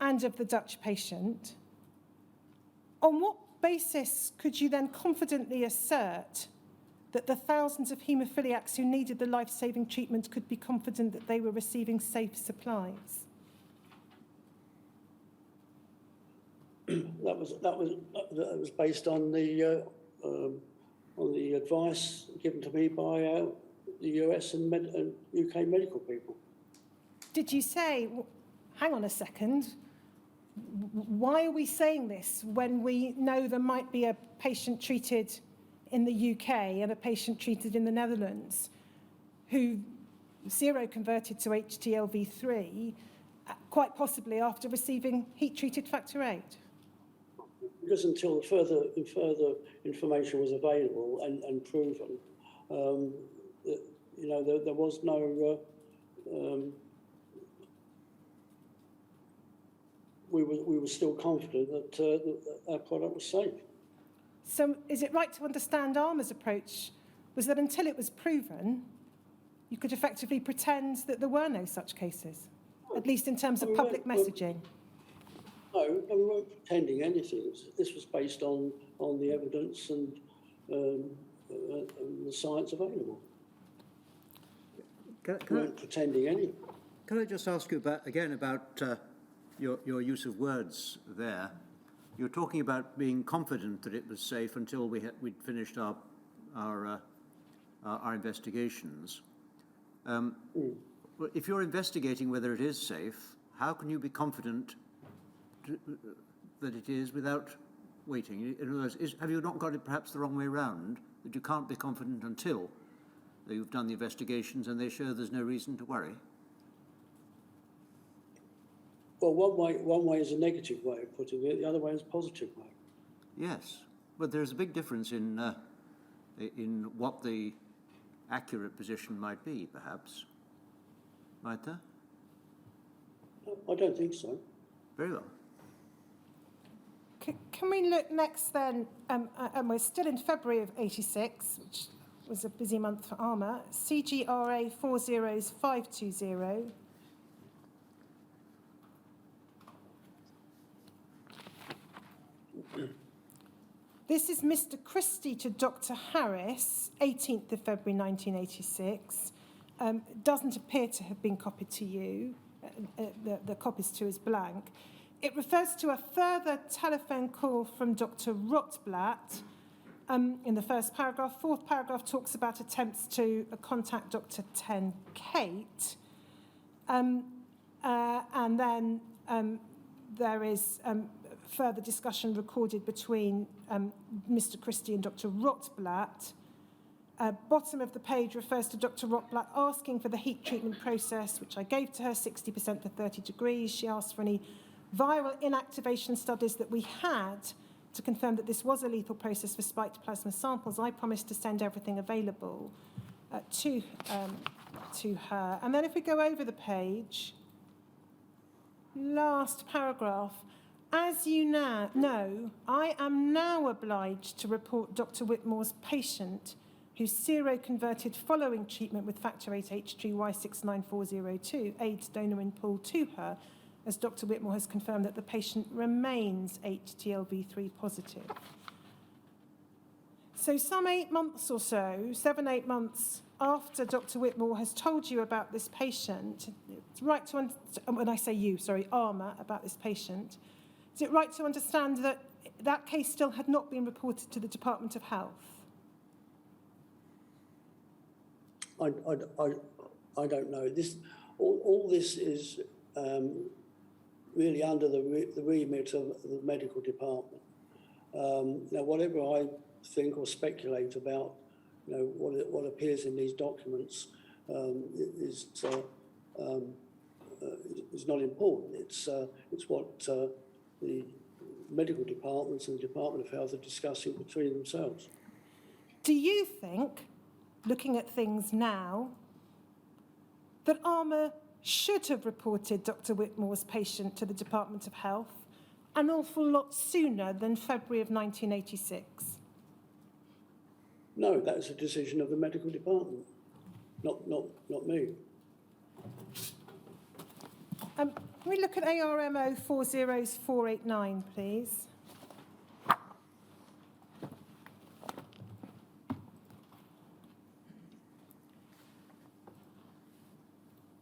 and of the Dutch patient. On what basis could you then confidently assert that the thousands of haemophiliacs who needed the life-saving treatment could be confident that they were receiving safe supplies? That was based on the advice given to me by the US and UK medical people. Did you say, hang on a second, why are we saying this when we know there might be a patient treated in the UK and a patient treated in the Netherlands who seroconverted to HTLV3, quite possibly after receiving heat-treated factor VIII? Because until further information was available and proven, there was no. We were still confident that our product was safe. So, is it right to understand Armour's approach was that until it was proven, you could effectively pretend that there were no such cases, at least in terms of public messaging? No, we weren't pretending anything. This was based on the evidence and the science available. We weren't pretending anything. Can I just ask you about your use of words there? You're talking about being confident that it was safe until we'd finished our investigations. Well, if you're investigating whether it is safe, how can you be confident that it is without waiting? In other words, have you not got it perhaps the wrong way round, that you can't be confident until you've done the investigations and they show there's no reason to worry? Well, one way is a negative way of putting it, the other way is a positive way. Yes. But there's a big difference in what the accurate position might be, perhaps. Might there? I don't think so. Very well. Can we look next then, and we're still in February of 86, which was a busy month for ARMA, CGRA 40520. This is Mr. Christie to Dr. Harris, 18th of February 1986. Doesn't appear to have been copied to you. The copies to is blank. It refers to a further telephone call from Dr. Rotblatt in the first paragraph. Fourth paragraph talks about attempts to contact Dr. Kate. And then there is further discussion recorded between Mr. Christie and Dr. Rotblatt. Bottom of the page refers to Dr. Rotblatt asking for the heat treatment process, which I gave to her, 60% for 30 degrees. She asked for any viral inactivation studies that we had to confirm that this was a lethal process for spiked plasma samples. I promised to send everything available to her. And then if we go over the page, last paragraph, as you now know, I am now obliged to report Dr. Whitmore's patient who's seroconverted following treatment with factor VIII H3Y69402, AIDS donor in pool to her, as Dr. Whitmore has confirmed that the patient remains HTLV3 positive. So some 8 months or so, 7-8 months after Dr. Whitmore has told you about this patient, it's right to, when I say you, sorry, ARMA, about this patient, is it right to understand that that case still had not been reported to the Department of Health? I don't know. All this is really under the remit of the medical department. Now, whatever I think or speculate about, what appears in these documents is not important. It's what the medical departments and the Department of Health are discussing between themselves. Do you think, looking at things now, that ARMA should have reported Dr. Whitmore's patient to the Department of Health an awful lot sooner than February of 1986? No, that's a decision of the medical department, not me. Can we look at ARMO 40489, please?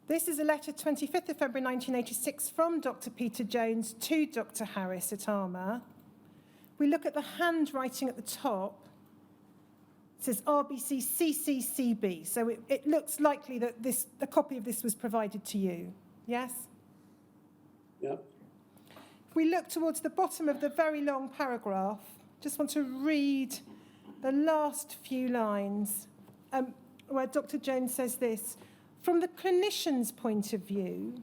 This is a letter 25th of February 1986 from Dr. Peter Jones to Dr. Harris at ARMA. We look at the handwriting at the top. It says RBC CCCB. So it looks likely that a copy of this was provided to you. Yes? Yeah. If we look towards the bottom of the very long paragraph, just want to read the last few lines where Dr. Jones says this. From the clinician's point of view,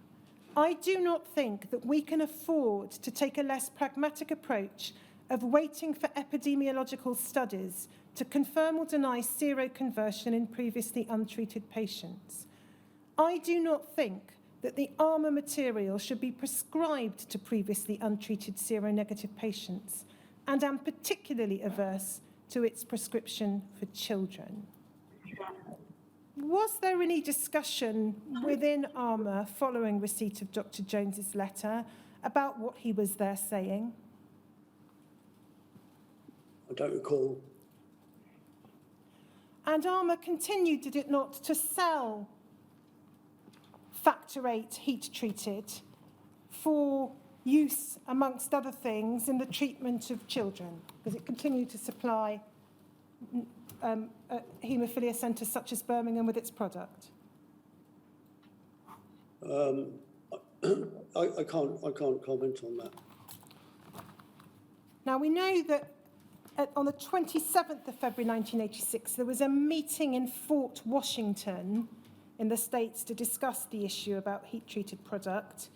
I do not think that we can afford to take a less pragmatic approach of waiting for epidemiological studies to confirm or deny seroconversion in previously untreated patients. I do not think that the ARMA material should be prescribed to previously untreated seronegative patients, and am particularly averse to its prescription for children. Was there any discussion within ARMA following receipt of Dr. Jones's letter about what he was there saying? I don't recall. And ARMA continued, did it not, to sell factor VIII heat-treated for use, amongst other things, in the treatment of children, because it continued to supply haemophilia centres such as Birmingham with its product? I can't comment on that. Now, we know that on the 27th of February 1986, there was a meeting in Fort Washington in the States to discuss the issue about heat-treated product.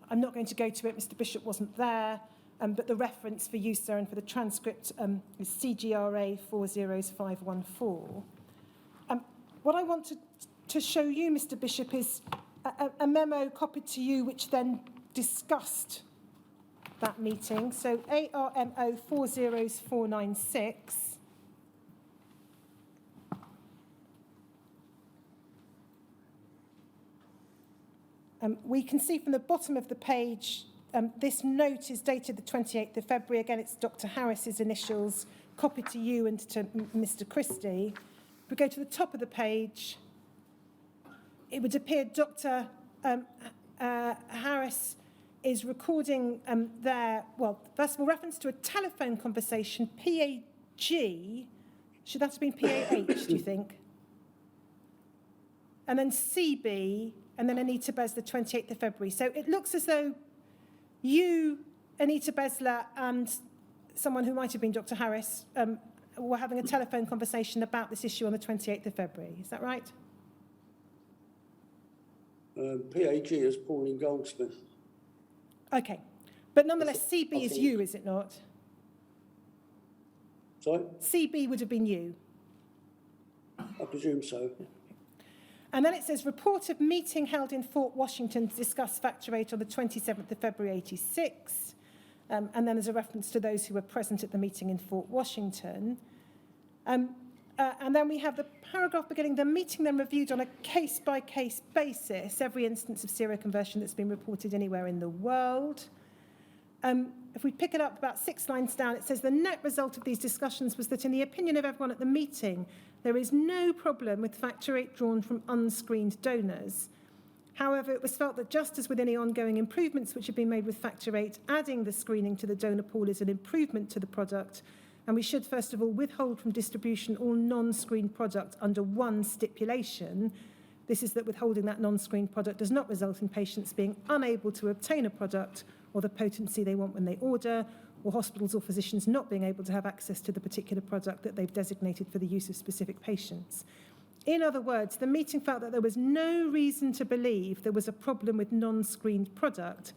I'm not going to go to it. Mr. Bishop wasn't there. but the reference for use there and for the transcript is CGRA 40514. What I want to show you, Mr. Bishop, is a memo copied to you which then discussed that meeting. So ARMO 40496. We can see from the bottom of the page, this note is dated the 28th of February. Again, it's Dr. Harris's initials, copied to you and to Mr. Christie. If we go to the top of the page, it would appear Dr. Harris is recording there, well, first of all, reference to a telephone conversation, PAG. Should that have been PAH, do you think? And then CB, and then Anita Besler, 28th of February. So it looks as though you, Anita Besler, and someone who might have been Dr. Harris were having a telephone conversation about this issue on the 28th of February. Is that right? PAG is Pauline Goldsmith. Okay. But nonetheless, CB is you, is it not? Sorry? CB would have been you. I presume so. And then it says, report of meeting held in Fort Washington to discuss Factor 8 on the 27th of February 86. And then there's a reference to those who were present at the meeting in Fort Washington. And then we have the paragraph beginning, the meeting then reviewed on a case-by-case basis, every instance of seroconversion that's been reported anywhere in the world. If we pick it up about 6 lines down, it says the net result of these discussions was that in the opinion of everyone at the meeting, there is no problem with Factor 8 drawn from unscreened donors. However, it was felt that just as with any ongoing improvements which have been made with Factor 8, adding the screening to the donor pool is an improvement to the product, and we should first of all withhold from distribution all non-screened product under one stipulation. This is that withholding that non-screened product does not result in patients being unable to obtain a product or the potency they want when they order, or hospitals or physicians not being able to have access to the particular product that they've designated for the use of specific patients. In other words, the meeting felt that there was no reason to believe there was a problem with non-screened product,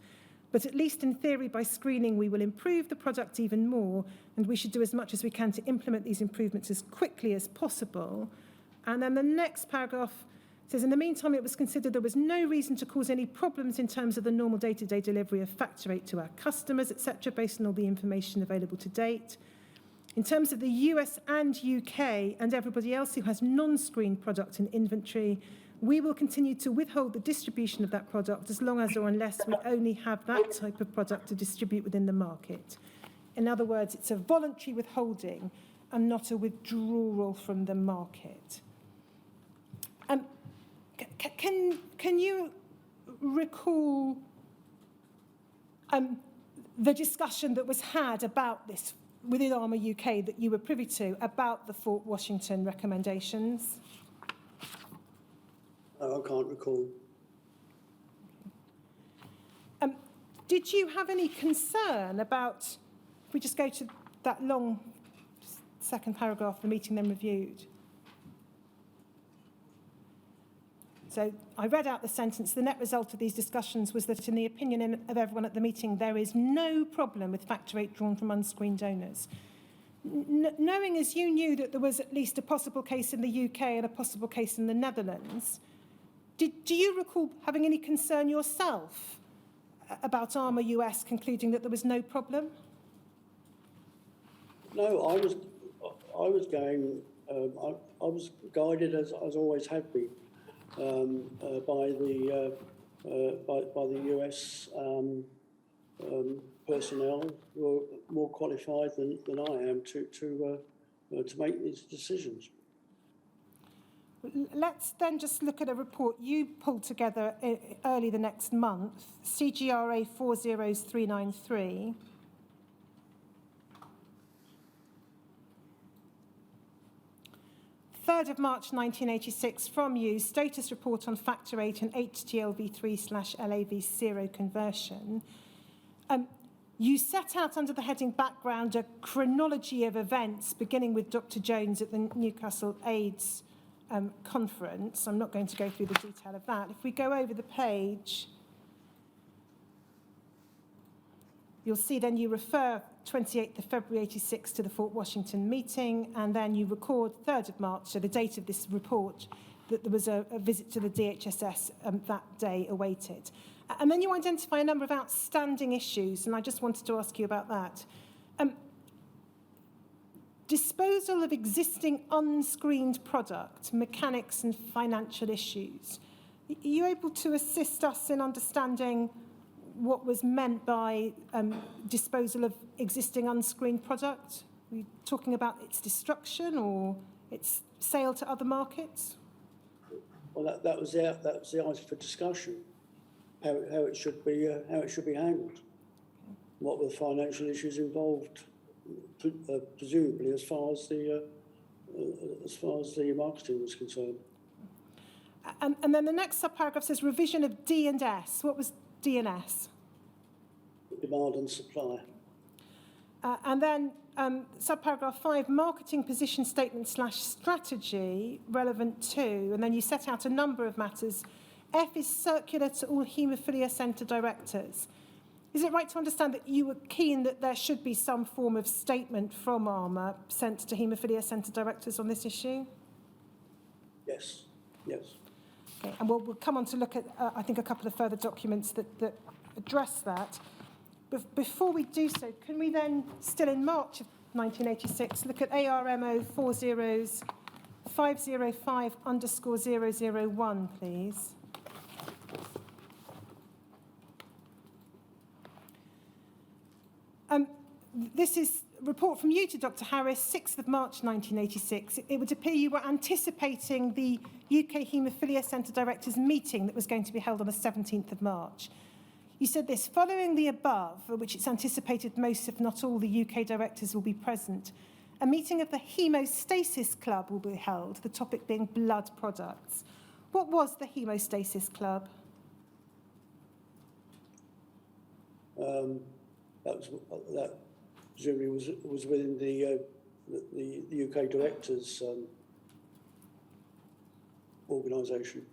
but at least in theory, by screening, we will improve the product even more, and we should do as much as we can to implement these improvements as quickly as possible. And then the next paragraph says, in the meantime, it was considered there was no reason to cause any problems in terms of the normal day-to-day delivery of Factor 8 to our customers, etc., based on all the information available to date. In terms of the US and UK and everybody else who has non-screened product in inventory, we will continue to withhold the distribution of that product as long as or unless we only have that type of product to distribute within the market. In other words, it's a voluntary withholding and not a withdrawal from the market. Can you recall the discussion that was had about this within ARMA UK that you were privy to about the Fort Washington recommendations? I can't recall. Did you have any concern about, if we just go to that long second paragraph, the meeting then reviewed? So I read out the sentence, the net result of these discussions was that in the opinion of everyone at the meeting, there is no problem with Factor 8 drawn from unscreened donors. Knowing as you knew that there was at least a possible case in the UK and a possible case in the Netherlands, do you recall having any concern yourself about ARMA US concluding that there was no problem? No, I was going, I was guided as always have been. By the US personnel who are more qualified than I am to make these decisions. Let's then just look at a report you pulled together early the next month, CGRA 40393. Third of March 1986, from you, status report on Factor 8 and HTLV3/LAV seroconversion. You set out under the heading background a chronology of events, beginning with Dr. Jones at the Newcastle AIDS conference. I'm not going to go through the detail of that. If we go over the page, You'll see then you refer 28th of February 86 to the Fort Washington meeting, and then you record 3rd of March, so the date of this report, that there was a visit to the DHSS that day awaited. And then you identify a number of outstanding issues, and I just wanted to ask you about that. Disposal of existing unscreened product, mechanics and financial issues. Are you able to assist us in understanding what was meant by disposal of existing unscreened product? Are we talking about its destruction or its sale to other markets? Well, that was the item for discussion. How it should be handled. What were the financial issues involved? Presumably, as far as the marketing was concerned. And then the next subparagraph says revision of D and S. What was D and S? Demand and supply. And then subparagraph 5, marketing position statement / strategy, relevant to, and then you set out a number of matters. F is circular to all haemophilia centre directors. Is it right to understand that you were keen that there should be some form of statement from ARMA sent to haemophilia centre directors on this issue? Yes. Okay, and we'll come on to look at, I think, a couple of further documents that address that. Before we do so, can we then, still in March of 1986, look at ARMO 40/505_001, please? This is a report from you to Dr. Harris, 6th of March 1986. It would appear you were anticipating the UK Haemophilia Centre Directors meeting that was going to be held on the 17th of March. You said this, following the above, which it's anticipated most, if not all, the UK directors will be present, a meeting of the Hemostasis Club will be held, the topic being blood products. What was the Hemostasis Club? That presumably was within the UK directors organisation.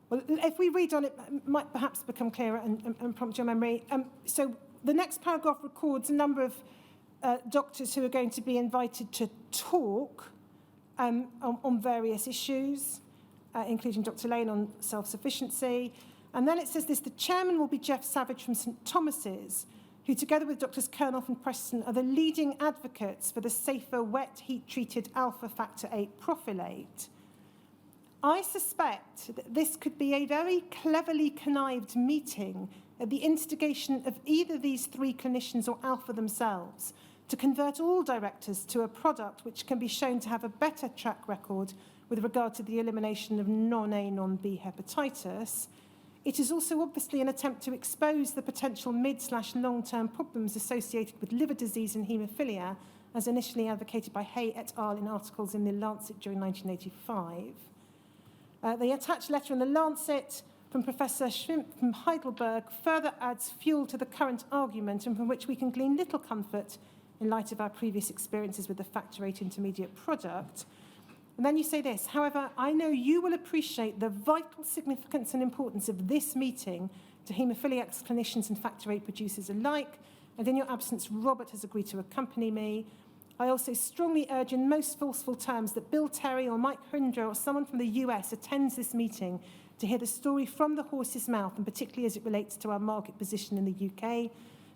Well, if we read on it, it might perhaps become clearer and prompt your memory. So the next paragraph records a number of doctors who are going to be invited to talk on various issues, including Dr. Lane on self-sufficiency. And then it says this, the chairman will be Jeff Savage from St Thomas's, who together with Drs. Kernoff and Preston are the leading advocates for the safer wet heat-treated alpha factor 8 prophylate. I suspect that this could be a very cleverly connived meeting at the instigation of either these three clinicians or Alpha themselves to convert all directors to a product which can be shown to have a better track record with regard to the elimination of non-A, non-B hepatitis. It is also obviously an attempt to expose the potential mid/long-term problems associated with liver disease and haemophilia, as initially advocated by Hay et al. In articles in The Lancet during 1985. The attached letter in The Lancet from Professor Schwimp from Heidelberg further adds fuel to the current argument, and from which we can glean little comfort in light of our previous experiences with the factor 8 intermediate product. And then you say this, however, I know you will appreciate the vital significance and importance of this meeting to haemophiliacs, clinicians and factor 8 producers alike, and in your absence, Robert has agreed to accompany me. I also strongly urge in most forceful terms that Bill Terry or Mike Hundra or someone from the US attends this meeting to hear the story from the horse's mouth, and particularly as it relates to our market position in the UK.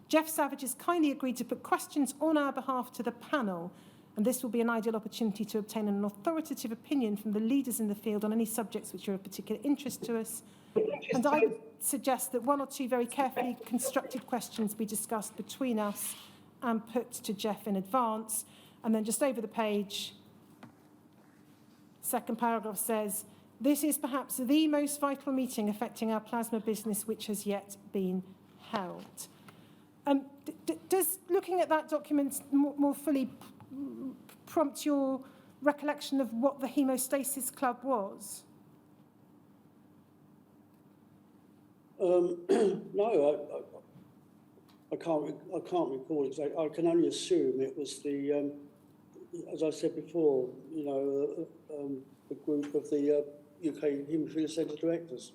Jeff Savage has kindly agreed to put questions on our behalf to the panel, and this will be an ideal opportunity to obtain an authoritative opinion from the leaders in the field on any subjects which are of particular interest to us. And I would suggest that one or two very carefully constructed questions be discussed between us and put to Jeff in advance. And then just over the page, second paragraph says, this is perhaps the most vital meeting affecting our plasma business which has yet been held. Does looking at that document more fully prompt your recollection of what the Hemostasis Club was? No, I can't recall exactly. I can only assume it was the, as I said before, you know, the group of the UK Haemophilia Centre directors.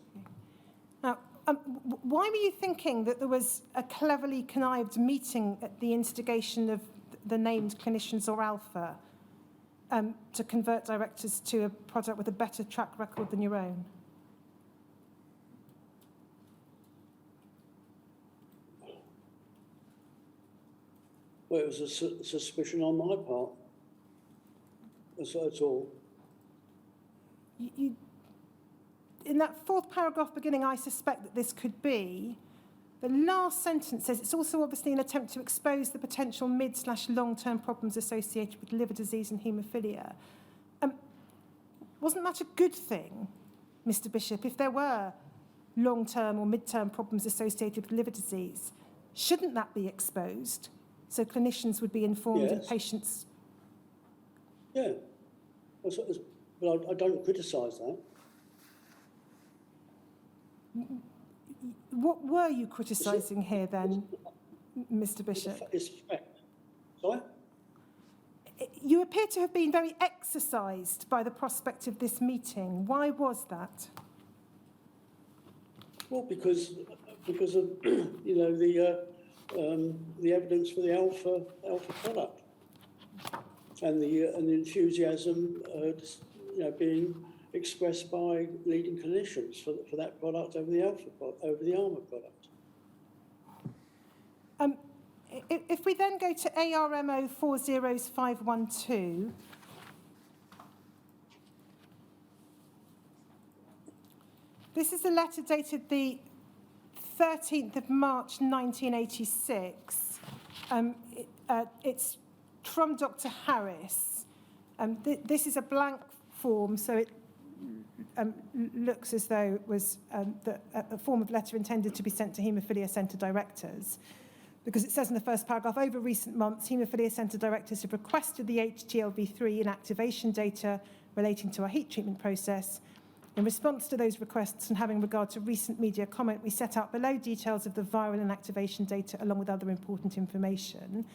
Now, Why were you thinking that there was a cleverly connived meeting at the instigation of the named clinicians or Alpha to convert directors to a product with a better track record than your own? Well, it was a suspicion on my part. That's all. You, in that fourth paragraph beginning, I suspect that this could be. The last sentence says it's also obviously an attempt to expose the potential mid/long-term problems associated with liver disease and haemophilia. Wasn't that a good thing, Mr. Bishop, if there were long-term or mid-term problems associated with liver disease? Shouldn't that be exposed so clinicians would be informed and Yes. patients? Yeah. But I don't criticise that. What were you criticising here then, Mr. Bishop? It's fact. Sorry? You appear to have been very exercised by the prospect of this meeting. Why was that? Well, because of the evidence for the alpha product and the enthusiasm being expressed by leading clinicians for that product over the ARMA product. If we then go to ARMO 40512, this is a letter dated the 13th of March 1986. It's from Dr. Harris. This is a blank form, so it looks as though it was a form of letter intended to be sent to Haemophilia Centre directors, because it says in the first paragraph, over recent months, Haemophilia Centre directors have requested the HTLV3 inactivation data relating to our heat treatment process. In response to those requests and having regard to recent media comment, we set out below details of the viral inactivation data along with other important information.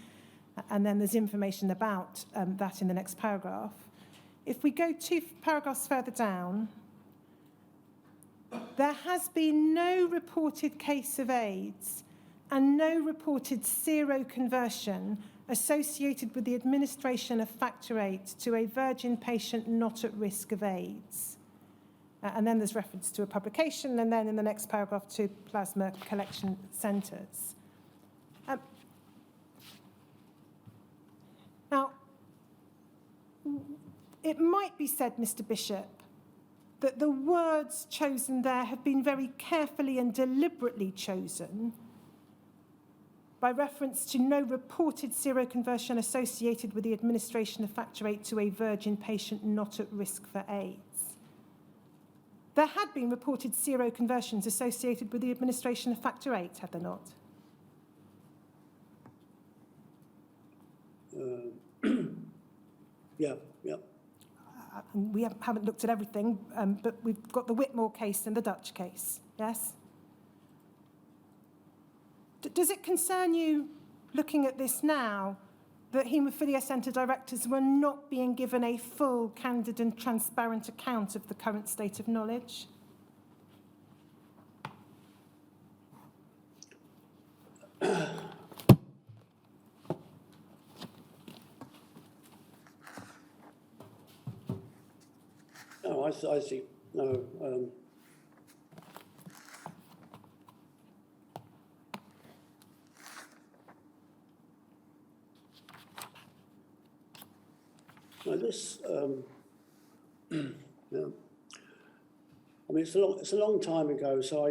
And then there's information about that in the next paragraph. If we go 2 paragraphs further down, there has been no reported case of AIDS and no reported seroconversion associated with the administration of factor VIII to a virgin patient not at risk of AIDS. And then there's reference to a publication, and then in the next paragraph to plasma collection centres. Now, it might be said, Mr. Bishop, that the words chosen there have been very carefully and deliberately chosen by reference to no reported seroconversion associated with the administration of factor VIII to a virgin patient not at risk for AIDS. There had been reported seroconversions associated with the administration of factor VIII, had there not? Yeah. We haven't looked at everything, but we've got the Whitmore case and the Dutch case, yes? Does it concern you, looking at this now, that Haemophilia Centre directors were not being given a full, candid and transparent account of the current state of knowledge? No, I think, no. No, this, yeah. I mean, it's a long time ago, so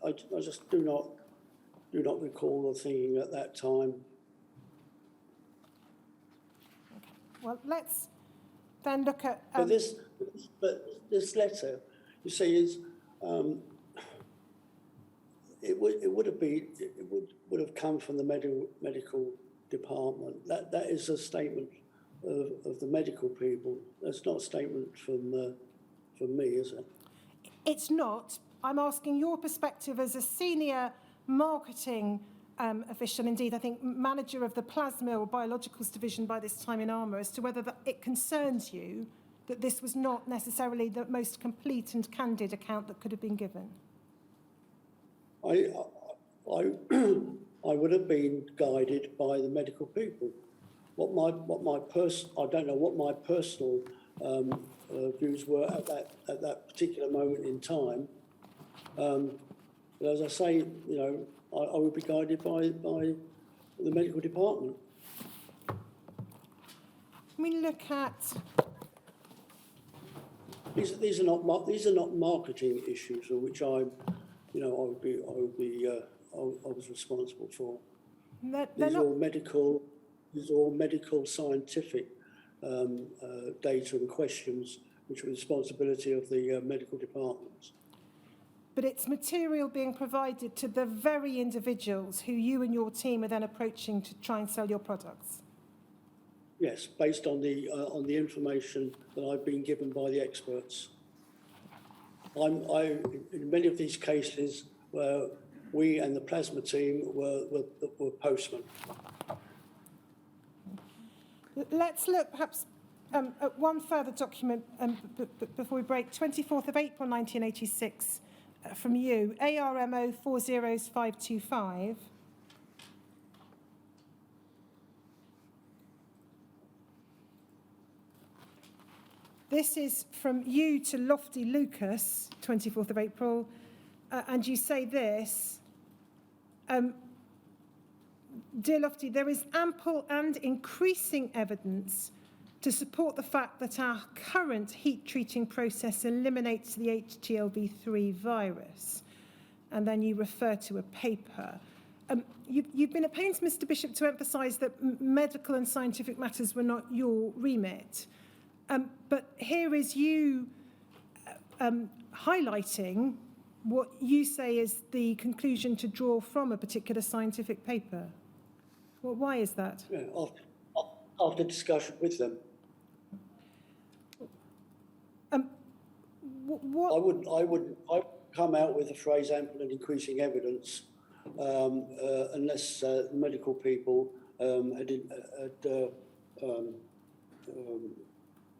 I just do not recall the thinking at that time. Okay. Well, let's then look at. But this letter, you see, is it would have come from the medical department. That is a statement of the medical people. That's not a statement from me, is it? It's not. I'm asking your perspective as a senior marketing official, indeed, I think manager of the plasma or biologicals division by this time in ARMA, as to whether it concerns you that this was not necessarily the most complete and candid account that could have been given. I, I would have been guided by the medical people. I don't know what my personal views were at that particular moment in time. But as I say, you know, I would be guided by the medical department. Can we look at, These are not marketing issues for which I was responsible for. These are all medical scientific data and questions, which are the responsibility of the medical departments. but it's material being provided to the very individuals who you and your team are then approaching to try and sell your products? Yes, based on the information that I've been given by the experts. In many of these cases, we and the plasma team were postmen. Let's look perhaps at one further document before we break. 24th of April 1986 from you, ARMO 40525. This is from you to Lofty Lucas, 24th of April, and you say this, Dear Lofty, there is ample and increasing evidence to support the fact that our current heat treating process eliminates the HTLV3 virus. And then you refer to a paper. You've been at pains, Mr. Bishop, to emphasise that medical and scientific matters were not your remit. But here is you highlighting what you say is the conclusion to draw from a particular scientific paper. Well, why is that? Yeah, after discussion with them. I wouldn't come out with the phrase ample and increasing evidence unless the medical people had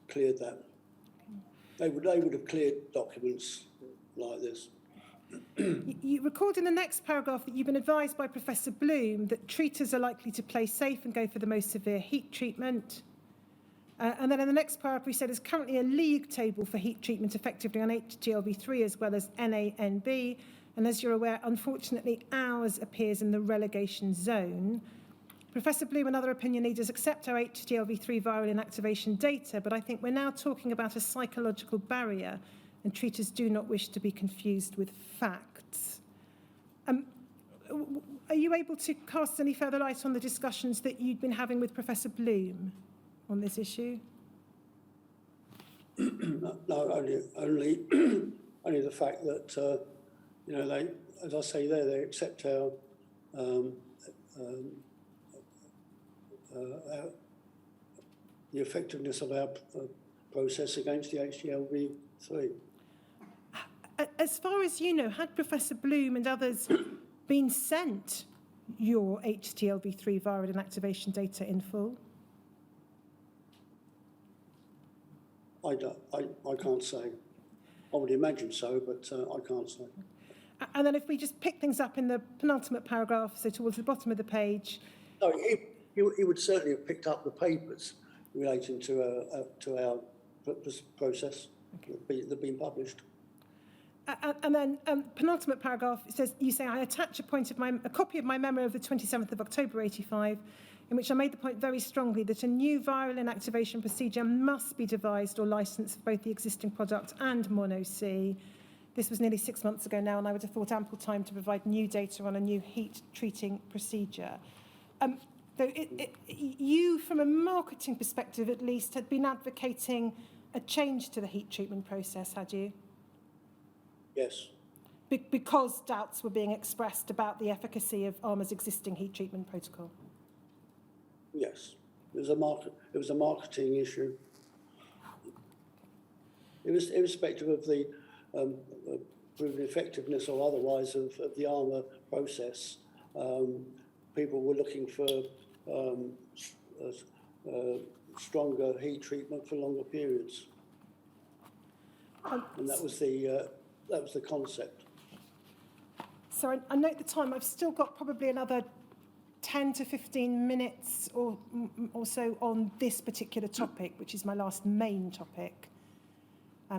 cleared that. They would have cleared documents like this. You record in the next paragraph that you've been advised by Professor Bloom that treaters are likely to play safe and go for the most severe heat treatment. And then in the next paragraph, we said there's currently a league table for heat treatment effectively on HTLV3 as well as NANB. And as you're aware, unfortunately, ours appears in the relegation zone. Professor Bloom and other opinion leaders accept our HTLV3 viral inactivation data, but I think we're now talking about a psychological barrier, and treaters do not wish to be confused with facts. Are you able to cast any further light on the discussions that you'd been having with Professor Bloom on this issue? No, only the fact that they, as I say there, they accept our the effectiveness of our process against the HTLV3. As far as you know, had Professor Bloom and others been sent your HTLV3 viral inactivation data in full? I can't say. I would imagine so, but I can't say. And then if we just pick things up in the penultimate paragraph, so towards the bottom of the page. No, he would certainly have picked up the papers relating to our process that have been published. And then penultimate paragraph, it says, you say, I attach a copy of my memo of the 27th of October 85, in which I made the point very strongly that a new viral inactivation procedure must be devised or licensed for both the existing product and Mono-C. This was nearly 6 months ago now, and I would have thought ample time to provide new data on a new heat treating procedure. Though you, from a marketing perspective at least, had been advocating a change to the heat treatment process, had you? Yes. Because doubts were being expressed about the efficacy of ARMA's existing heat treatment protocol? Yes. It was a marketing issue. Irrespective of the proven effectiveness or otherwise of the ARMA process, people were looking for stronger heat treatment for longer periods, and that was the concept. So I note the time. I've still got probably another 10 to 15 minutes or so on this particular topic, which is my last main topic. I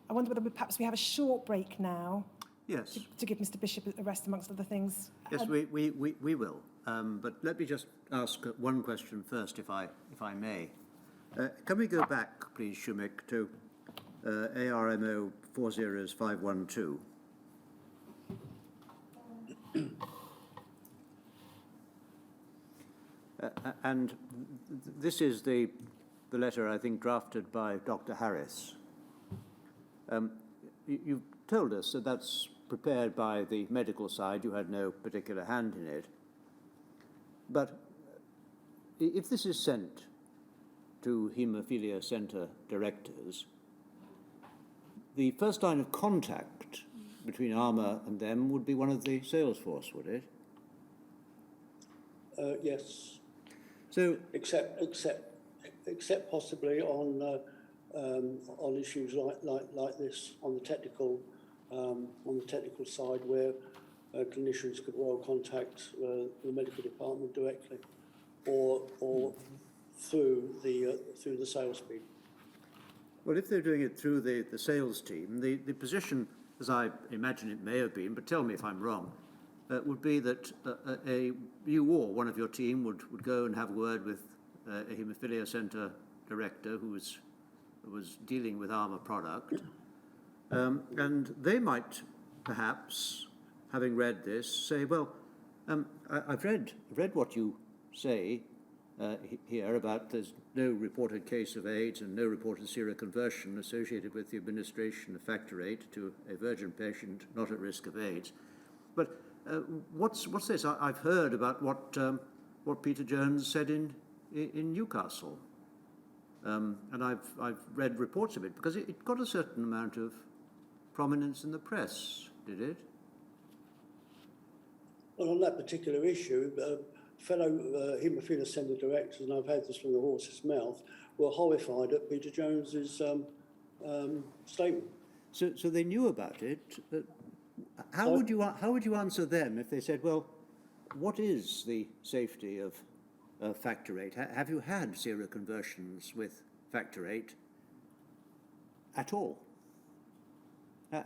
wonder whether perhaps we have a short break now. Yes. To give Mr. Bishop a rest amongst other things. Yes, we will. But let me just ask one question first, if I may. Can we go back, please, Shumik, to ARMO 40512? And this is the letter, I think, drafted by Dr. Harris. You've told us that that's prepared by the medical side. You had no particular hand in it. But if this is sent to haemophilia centre directors, the first line of contact between ARMA and them would be one of the sales force, would it? Yes. So, Except possibly on issues like this on the technical side, where clinicians could well contact the medical department directly, or through the sales people. well, if they're doing it through the sales team, the position, as I imagine it may have been, but tell me if I'm wrong, would be that you or one of your team would go and have a word with a haemophilia centre director who was dealing with ARMA product, and they might perhaps, having read this, say, well, I've read what you say here about there's no reported case of AIDS and no reported seroconversion associated with the administration of Factor VIII to a virgin patient not at risk of AIDS. But what's this? I've heard about what Peter Jones said in Newcastle, and I've read reports of it because it got a certain amount of prominence in the press, did it? Well, on that particular issue, fellow haemophilia centre directors, and I've had this from the horse's mouth, were horrified at Peter Jones's statement. So they knew about it. How would you answer them if they said, well, what is the safety of Factor VIII? Have you had seroconversions with Factor VIII at all?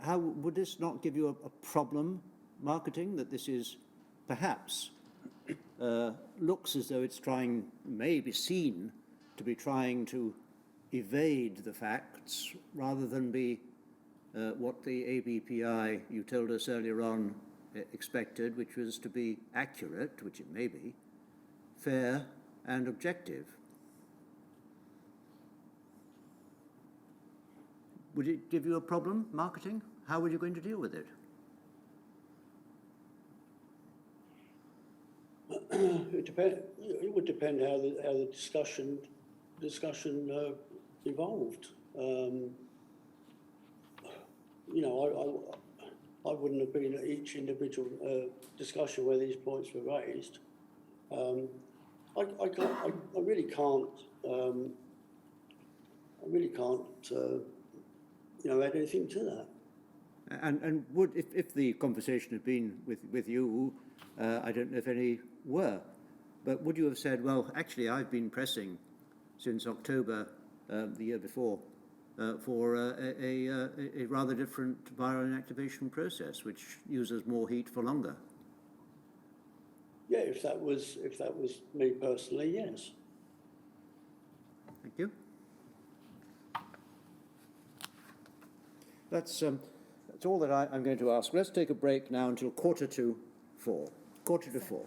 How would this not give you a problem marketing, that this is perhaps looks as though it's may be seen to be trying to evade the facts rather than be what the ABPI, you told us earlier on, expected, which was to be accurate, which it may be, fair and objective? Would it give you a problem, marketing? How were you going to deal with it? It would depend how the discussion evolved. I wouldn't have been at each individual discussion where these points were raised. I really can't add anything to that. And would, if the conversation had been with you, I don't know if any were, but would you have said, well, actually, I've been pressing since October the year before for a rather different viral inactivation process, which uses more heat for longer? Yeah, if that was me personally, yes. Thank you. That's all that I'm going to ask. Let's take a break now until 4:45. 4:45.